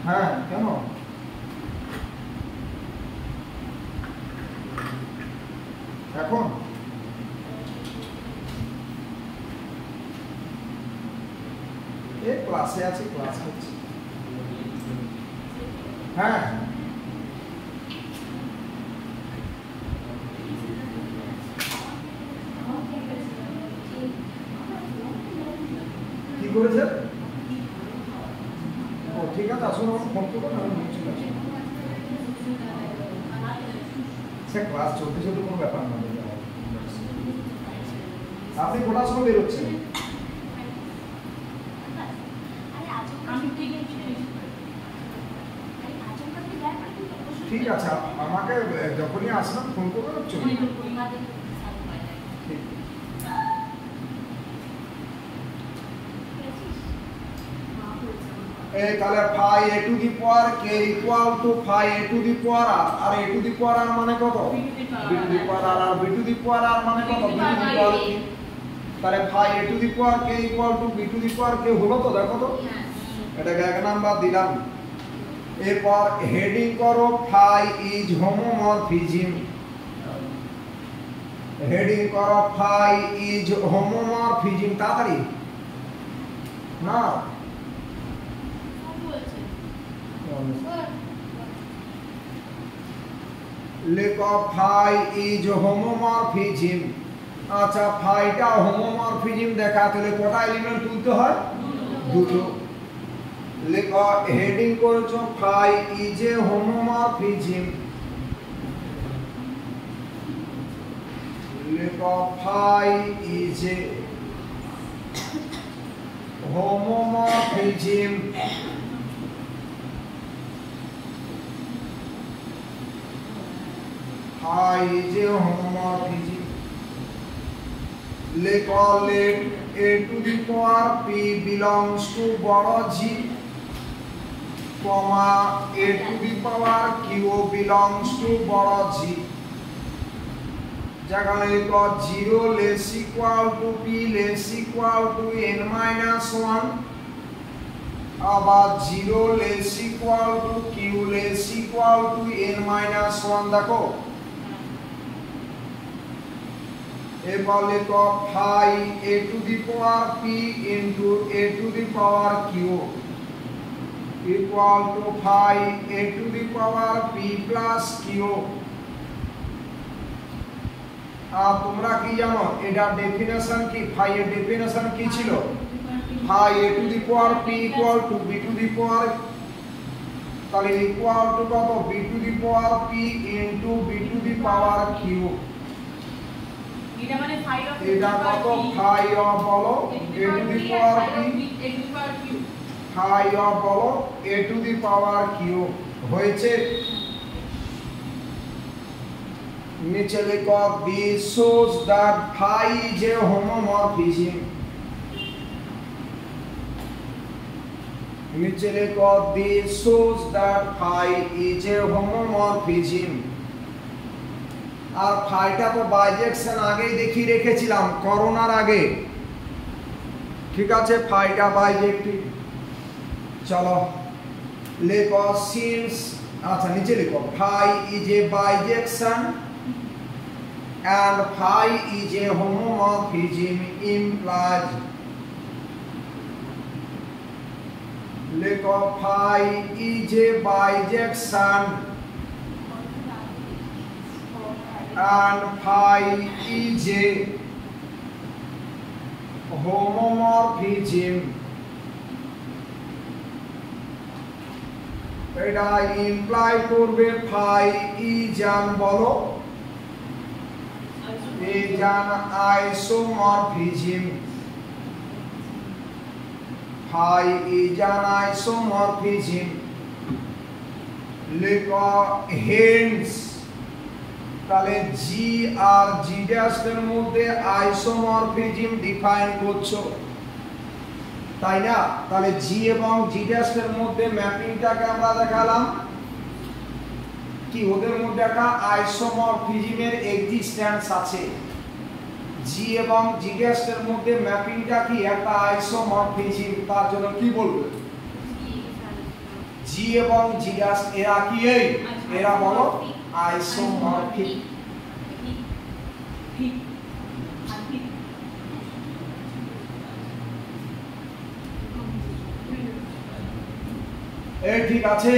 হ্যাঁ কেন? এখন এই ক্লাসে আছে, ক্লাস হচ্ছে। হ্যাঁ কি করেছে? ও ঠিক আছে, আসুন আমার ফোন করবো না, আমি চলে আসি। সে ক্লাস চলতে চলতে কোনো ব্যাপার না। আপনি কোটার সময় বের হচ্ছেন? ঠিক আছে, আমাকে যখনই আসলাম ফোন করবেন, চলে তাহলে phi a to the power k equal to phi a to the power r, R a to the power r মানে কত? b to the power r, R b to the power r মানে কত? b to the power k। তাহলে phi a to the power k equal to b to the power k হলো তো? দেখো তো, এটাকে এক নাম্বার দিলাম। এরপর হেডিং করো phi is homomorphism, হেডিং করো phi is homomorphism, তাড়াতাড়ি না লেখো phi is homomorphism। আচ্ছা, phiটা homomorphism দেখাতে হলে কটা এলিমেন্ট তুলতে হয়? দুটো। লেখো হেডিং করেছো phi is a homomorphism, লেখো phi is a homomorphism। phi is a homomorphism। লেখো let a to the power p belongs to বড় G, comma a to the power q belongs to বড় G। যেখানে লেখো 0 less equal to p less equal to n minus 1, আবার 0 less equal to q less equal to n minus 1। দেখো এবার লেখো phi a to the power p into a to the power q equal to phi a to the power p plus q। আর তোমরা কি জানো এটা definition কি? phi এর definition কি ছিল? phi a to the power p equal to b to the power, তাহলে equal to কত? b to the power p into b to the power q। এটা মানে phi অফ এটা কত? phi অফ বলো a to the power p, phi of বলো a to the power q হয়েছে। নিচে লেখো this shows that phi is a homomorphism, নিচে লেখো this shows that phi is a homomorphism। আর ফাইটা তো বাইজেকশন আগেই দেখিয়ে রেখেছিলাম করোনার আগে, ঠিক আছে? ফাইটা বাইজেক্টিভ। চলো লেখো সিন্স, আচ্ছা নিচে লেখো phi is a bijection and phi is a homomorphism implies, লেখো phi is a bijection and phi is a homomorphism। এটা ইমপ্লাই করবে phi is an বলো is an isomorphism, phi is an isomorphism। লেখো hence, তাহলে g আর g' এর মধ্যে isomorphism define করছো, তাই না? তাহলে g এবং g' এর মধ্যে ম্যাপিংটাকে আমরা দেখালাম কি ওদের মধ্যে একটা আইসোমরফিজমের এক্সিস্টেন্স আছে। g এবং g' এর মধ্যে ম্যাপিংটা কি? একটা আইসোমরফিজম। তার জন্য কি বলবো? g এবং g' এরা কি? এরা বলো আইসোমরফিক। ঠিক আছে।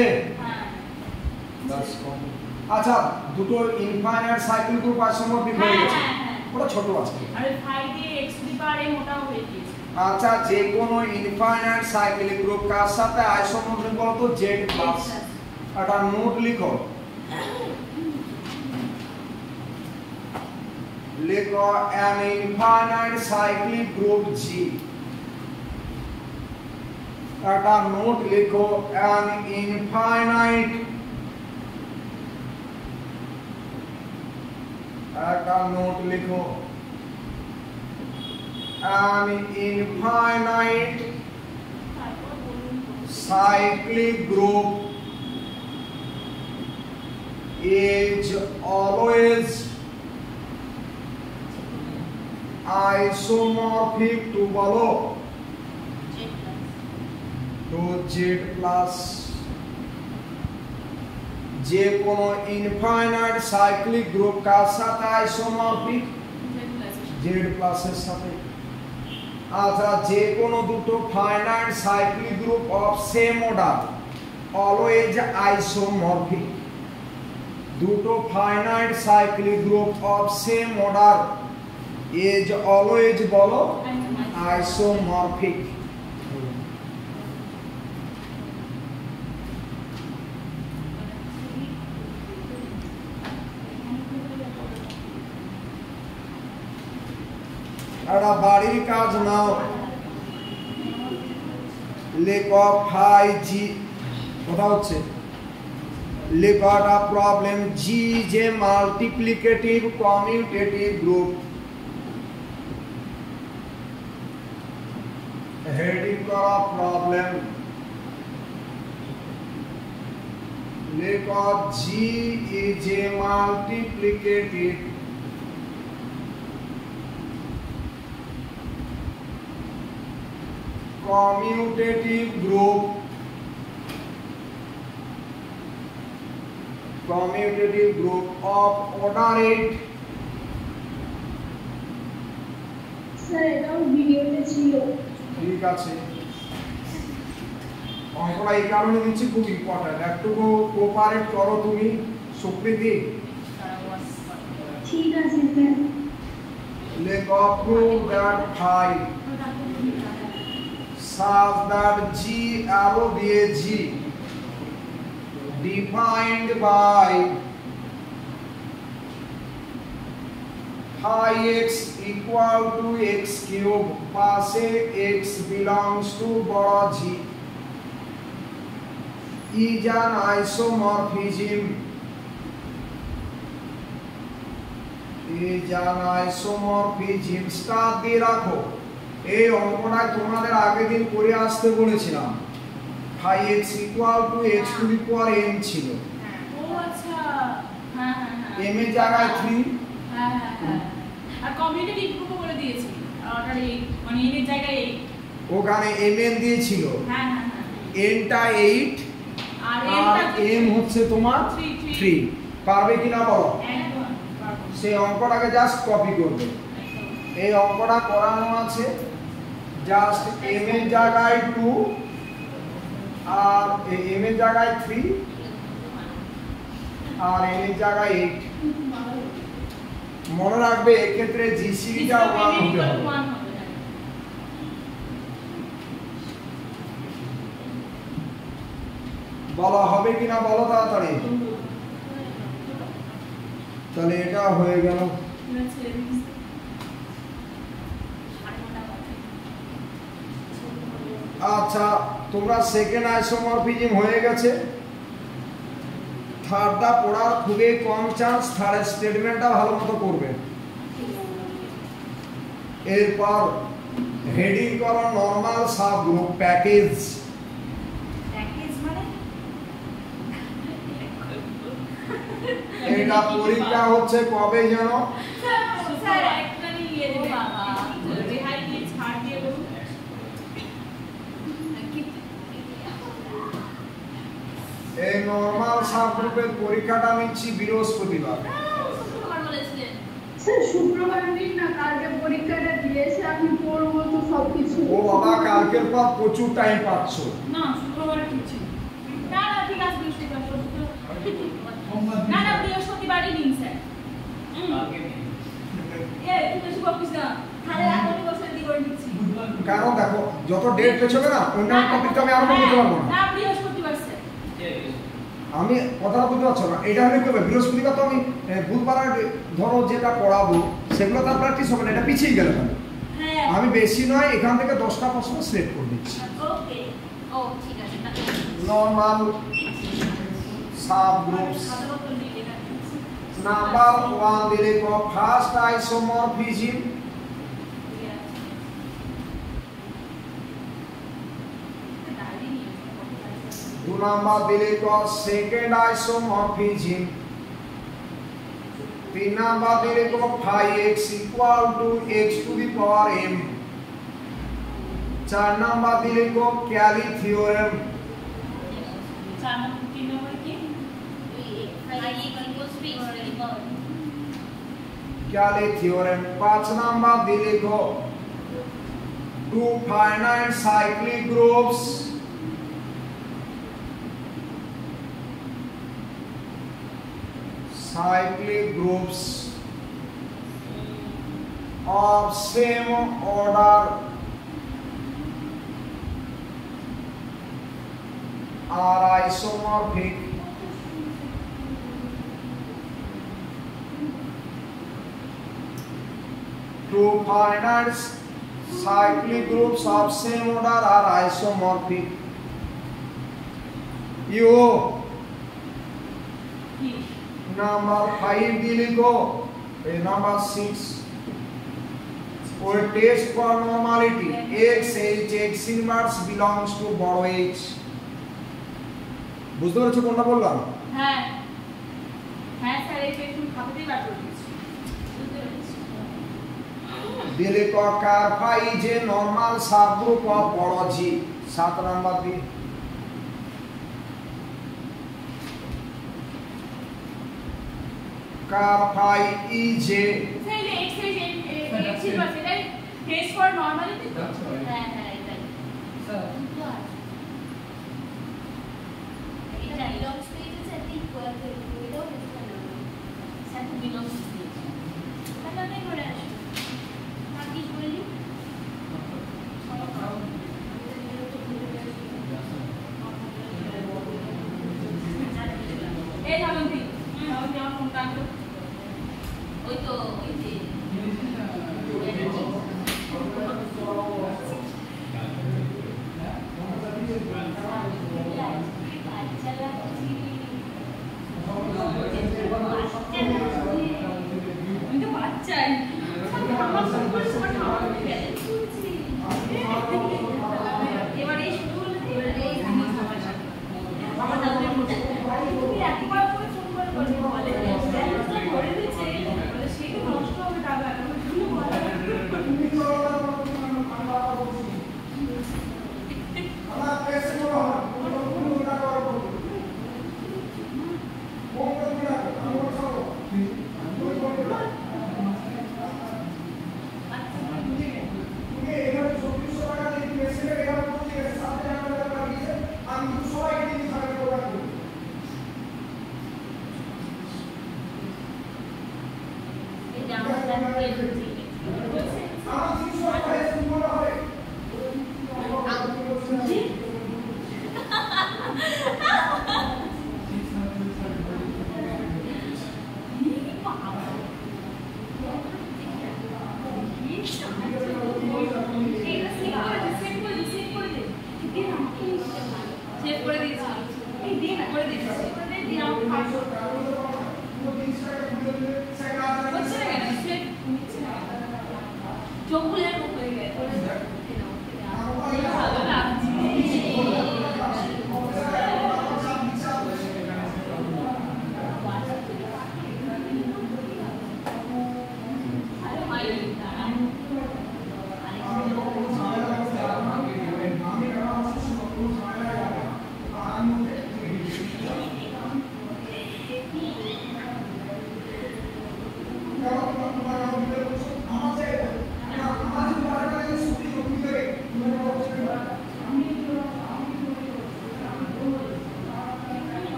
আচ্ছা, দুটো ইনফাইনাইট সাইকেল গ্রুপ আইসোমরফিক হয়ে গেছে, ওটা ছোট আছে। আরে phi দিয়ে x to the power a মোটা হয়ে গেছে। আচ্ছা, যে কোনো ইনফাইনাইট সাইকেল গ্রুপ কার সাথে আইসোমরফিক বলতো? z plus. এটা নোট লিখো, লিখো an infinite cyclic group G একটা নোট লিখো an infinite একটা নোট লিখো an infinite cyclic group is always isomorphic to বলো to Z plus যে কোনো ইনফাইনাইট সাইক্লিক গ্রুপ কার সাথে আইসোমরফিক Z প্লাস এর সাথে আচ্ছা যে কোনো দুটো finite cyclic group of same order always isomorphic দুটো finite cyclic group of same order is always বলো আইসোমরফিক একটা বাড়ির কাজ নাও লেখো ফাই জি কথা হচ্ছে লেখো একটা প্রবলেম জি যে মাল্টিপ্লিকেটিভ কমিউটেটিভ গ্রুপ হেডিং করা প্রবলেম লেখো G is a multiplicative commutative group of order 8 sir এটাও ভিডিওতে ছিল ঠিক আছে অঙ্কটা এই কারণে দিচ্ছি খুব ইম্পর্টেন্ট একটু কোঅপারেট করো তুমি সুপ্রীতি ঠিক আছে স্যার লেখো prove that phi such that G arrow দিয়ে G defined by phi x equal to x cube পাশে x belongs to বড় G is an isomorphism star দিয়ে রাখো এই অঙ্কটা তোমাদের আগের দিন করে আসতে বলেছিলাম phi x equal to x to the power n ছিল ও আচ্ছা হ্যাঁ হ্যাঁ m এর জায়গায় 3 হ্যাঁ হ্যাঁ আর কমিউনিটি গ্রুপ বলে দিয়েছি অর্ডার 8 মানে n এর জায়গায় 8 ওখানে mn দিয়েছিল হ্যাঁ হ্যাঁ হ্যাঁ n টা 8 আর m হচ্ছে তোমার 3 পারবে কিনা বলো একদম সেই অঙ্কটাকে জাস্ট কপি করবে এই অঙ্কটা করানো আছে জাস্ট m এর জায়গায় 2 আর m এর জায়গায় 3 আর n এর জায়গায় 8 মনে রাখবে এই ক্ষেত্রে জিসিডি টা 1 হতে হবে বলা হবে কিনা বলো তাড়াতাড়ি তাহলে এটা হয়ে গেল আচ্ছা তোমরা সেকেন্ড আইসোমরফিজম হয়ে গেছে থার্ডটা পড়ার খুবই কম চান্স থার্ড স্টেটমেন্টটা ভালো মতো করবে এরপর হেডিং করো নরমাল সাব গ্রুপ প্যাকেজ মানে এটা পরীক্ষা হচ্ছে কবে জানো স্যার একটা নিয়ে দেবে বাবা রেহাই দিয়ে ছাড় দিয়ে বলুন এই নরমাল সাব গ্রুপের পরীক্ষাটা নিচ্ছি বৃহস্পতিবার স্যার শুক্রবার দিন না কালকে পরীক্ষাটা দিয়েছে আমি পড়বো তো সবকিছু ও বাবা কালকের পর প্রচুর টাইম পাচ্ছো না শুক্রবার ঠিক ছিল না না ঠিক আছে বৃহস্পতিবার না না বৃহস্পতিবারই দিন স্যার তুমি বেশি বকিস না তাহলে এখনই বসে দিয়ে করে দিচ্ছি কারণ দেখো যত ডেট পেছবে না অন্যান্য টপিক তো আমি আরম্ভ করতে পারবো না না বৃহস্পতিবার স্যার আমি কথা বলতে পারছো না এটা হলে কি হবে বৃহস্পতিবার তো আমি বুধবার ধরো যেটা পড়াবো সেগুলো তো প্র্যাকটিস হবে না, এটা পিছিয়ে গেল। হ্যাঁ আমি বেশি নয় এখান থেকে 10টা প্রশ্ন সিলেক্ট করে দিচ্ছি। ওকে ও ঠিক আছে নরমাল সাব গ্রুপস নাম্বার 1 দিলে কো ফার্স্ট আইসোমরফিজম, दो नंबर दिले को सेकेंड आइसोमॉर्फिज्म, 3 नंबर दिले को 5x equal to x to the power m, 4 number दिले को कैली थ्योरम, 4 नंबर 3 नंबर की कैली थ्योरम, 5 नंबर दिले को two finite cyclic groups, cyclic groups of same order are isomorphic. Two finite cyclic groups of same order are isomorphic. You number 5 दिले को number 6 और test for normality x inverse belongs to বড় h, বুঝতে পারছো কোনটা বললাম? হ্যাঁ হ্যাঁ স্যার এই একটু খাতাতেই বার করে দিয়েছি বুঝতে পেরেছি। दिले को कार्फाई जे नॉर्मल सब ग्रुप ऑफ बড় g, 7 नंबर दी कार्फाई EJ সেই যে x ছিল সেটাই টেস্ট ফর নরমালিটি তো হ্যাঁ হ্যাঁ এটাই স্যার এটা belongs to it is equal to without sir belongs to তাহলে আমি করে আসি বাকি বলি এই ধরুন আমার ফোনটা আনলো ওই তো ওই যে বাচ্চাই এবার এই শুরু হলো আমার দাদুর মধ্যে একবার করে ফোন করে বলে করে দিচ্ছে সেই নষ্ট হবে টাকা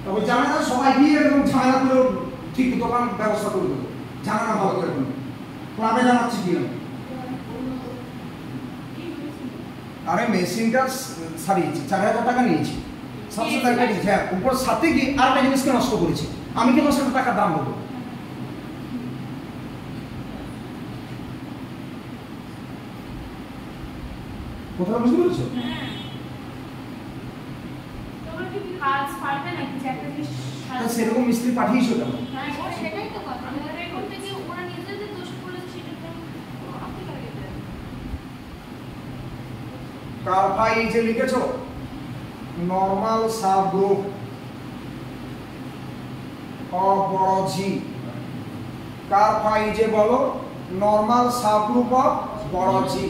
তবে জানানা সবাই গিয়ে এরকম ঝামেলা করে ঠিক দোকান ব্যবস্থা করে দেবো, জানানা ভালো করে দেবো। আমি জানাচ্ছি কি আরে মেশিনটা সারিয়েছি, 4000 টাকা নিয়েছি, 700 টাকা দিয়েছি। হ্যাঁ, উপর সাথে গিয়ে আরেকটা জিনিসকে নষ্ট করেছি। আমি কেন 700 টাকা দাম দেবো? কোথাও বুঝতে পেরেছো? সেরকম মিস্ত্রি পাঠিয়েছো কেন? সেটাই তো কথা, করতে গিয়ে ওরা নিজেদের দোষ করেছে, সেটা আপনি কাকে কারফাই যে লিখেছো নরমাল সাবগ্রুপ অফ বড় জি, কারফাই যে বলো নরমাল সাবগ্রুপ অফ বড় জি।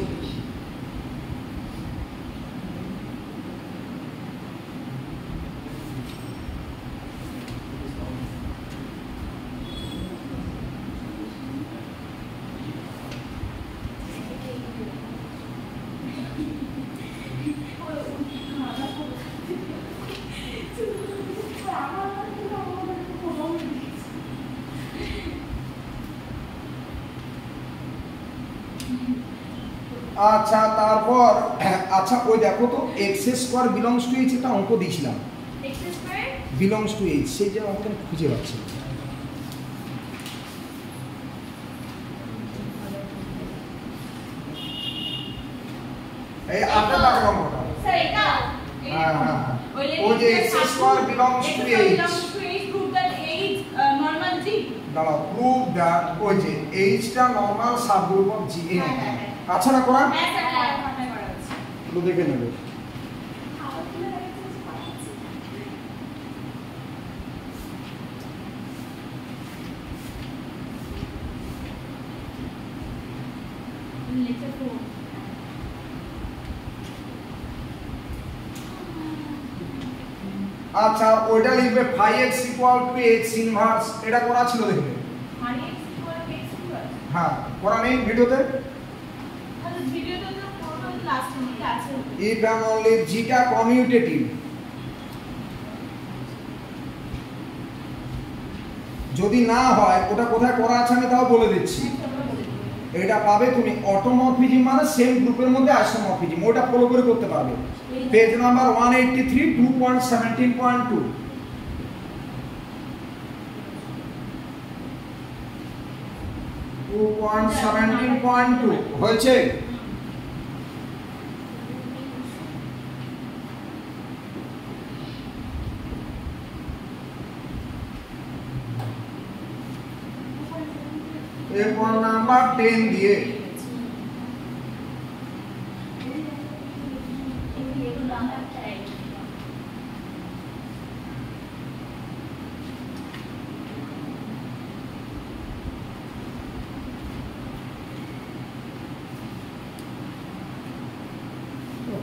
আচ্ছা, তারপর আচ্ছা ওই দেখো তো x square belongs to h, এটা অঙ্ক দিয়েছিলাম, x square belongs to h, সেই যে অঙ্কটা খুঁজে পাচ্ছি। এই আপনার টাকা অঙ্কটা স্যার এটা হ্যাঁ ওই যে x square belongs to h, prove that h normal g, দাঁড়াও, প্রুভ দ্যাট ওই যে h টা নরমাল সাবগ্রুপ অফ g। আচ্ছা না করা? হ্যাঁ স্যার, হ্যাঁ করা আছে, তো দেখে নেবে। লেকচার 4 আচ্ছা ওইটা লিখবে 5x = x ইনভার্স, এটা করা ছিল দেখবে? মানে x = x ইনভার্স, হ্যাঁ করা নেই ভিডিওতে? তাহলে ভিডিওতে তো পুরো লাস্ট মিনিটে আছে। if and only g টা কমিউটেটিভ, যদি না হয় ওটা কোথায় করা আছে আমি তাও বলে দিচ্ছি। এটা পাবে তুমি অটোমরফিজম মানে সেম গ্রুপের মধ্যে আইসোমরফিজম, ওটা ফলো করে করতে পারবে। Page number 183 2.17.2। হয়েছে? এরপর নাম্বার 10 দিয়ে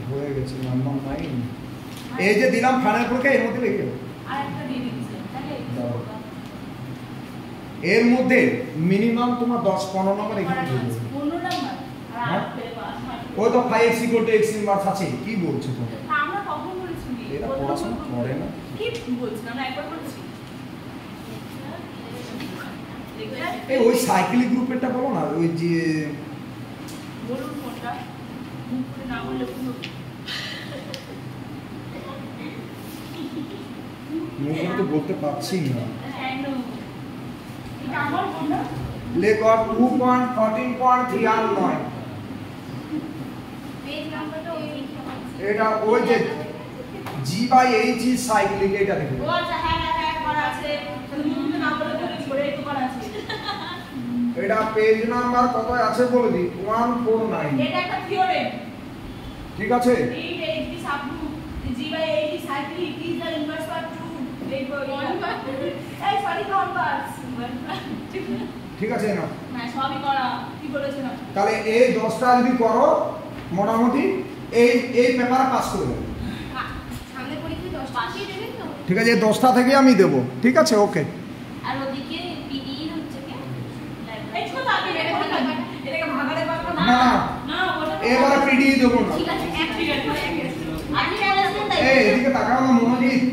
হয়ে গেছে নাম্বার 9। এই যে দিলাম ফাইনাল পরীক্ষা, এর মধ্যে লিখে দাও। আরেকটা দিয়ে দিচ্ছি তাহলে এর মধ্যে মিনিমাম তোমার 10-15 নম্বর এখানে দিয়ে দেবে। 15 নাম্বার আর হ্যাঁ? 8 পেপার ওই তো 5x = x ইনভার্স আছে, কি বলছো তোমরা? আমরা কখন পড়াশোনা করে না কি বলছেন আমরা একবার বলেছি এই ওই সাইকেলিং গ্রুপেরটা বলো না ওই যে বলুন কোনটা মুখ করে না বললে কোনো মুখে তো বলতে পারছি না হ্যাঁ নো এটা আমার কোনটা লেখক 2.14.39 পেজ নাম্বারটা ওই এটা ওই যে G/H is cyclic এটা দেখো ও আচ্ছা হ্যাঁ হ্যাঁ হ্যাঁ করা আছে মুখ না বলে করে একটু করা আছে এটা পেজ নাম্বার কত আছে বলে দি 149 এটা একটা থিওরেম ঠিক আছে read H subgroup G/H cyclic is the inverse of 2 এই সরি কম্পাস ঠিক আছে না না সবই করা কি বলেছেন তাহলে এই 10টা যদি করো মোটামুটি এই পেপারে পাস করে দেবে সামনে পরীক্ষায় 10 পাঠিয়ে দেবেন তো ঠিক আছে এই 10টা থেকে আমি দেব ঠিক আছে ওকে আর ওদিকে পিডি হচ্ছে কি একটু আগে এটাকে ভাগাড়ে পারবো না না না ওটা এবারে পিডি দেব না ঠিক আছে এক মিনিট আগে বলেছেন তাই এই এদিকে তাকাও না মনোজিৎ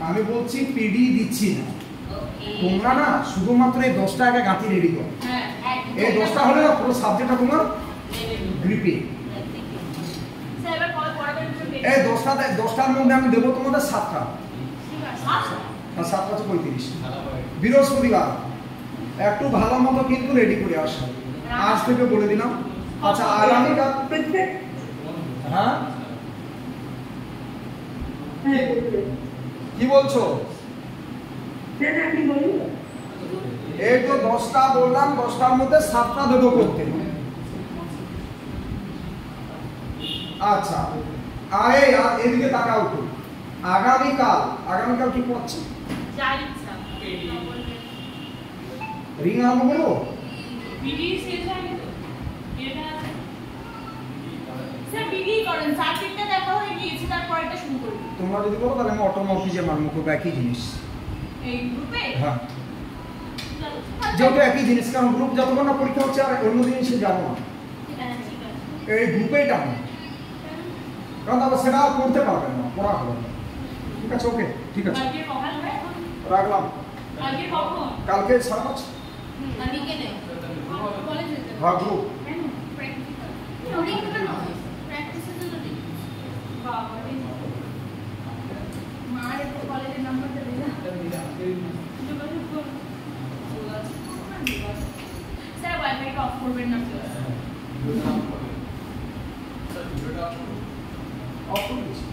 আমি বলছি পিডি দিচ্ছি না তোমরা না শুধুমাত্র এই 10টা আগে গাঁথি রেডি করো হ্যাঁ এই 10টা হলে না পুরো সাবজেক্টটা তোমার গ্রিপে স্যার এবার কল পড়াবেন এই 10টার মধ্যে আমি দেবো তোমাদের 7টা ঠিক আছে আর 7টা তো 35 বৃহস্পতিবার একটু ভালো মতো কিন্তু রেডি করে আসো আজ থেকে বলে দিলাম আচ্ছা আগামীকাল হ্যাঁ কি বলছো এই তো 10টা বললাম 10টার মধ্যে 7টা দেবো করতে আচ্ছা আরে এদিকে তাকাও তো আগামীকাল কি পড়ছে যাই ইচ্ছা রিং আরম্ভ করবো বিডি শেষ হয়নি তো এটা স্যার বিডি করেন সার্কিটটা দেখা হয়ে গিয়েছে তারপর এটা শুরু করব তোমরা যদি করো তাহলে আমি অটোমর্ফিজে মানবো খুব একই জিনিস এই গ্রুপে হ্যাঁ যেহেতু একই জিনিস কারণ গ্রুপ যতক্ষণ না পরীক্ষা হচ্ছে আর অন্য জিনিসে যাবো না ঠিক আছে এই গ্রুপেই টানো কারণ তারপর সেটা আর করতে পারবে না পড়া হবে না ঠিক আছে ওকে ঠিক আছে কালকে কখন হবে রাখলাম কালকে কখন কালকে 5:30 আমি কেনে কলেজ যেতে হ্যাঁ গ্রুপ কেন প্র্যাকটিক্যাল ওদিক কেন প্র্যাকটিসের জন্য নেই বাবা রে মার একটু কলেজের নাম্বারটা দে না যোগাযোগ কর স্যার ওয়াইফাইটা অফ করবেন না অফ করে দিচ্ছি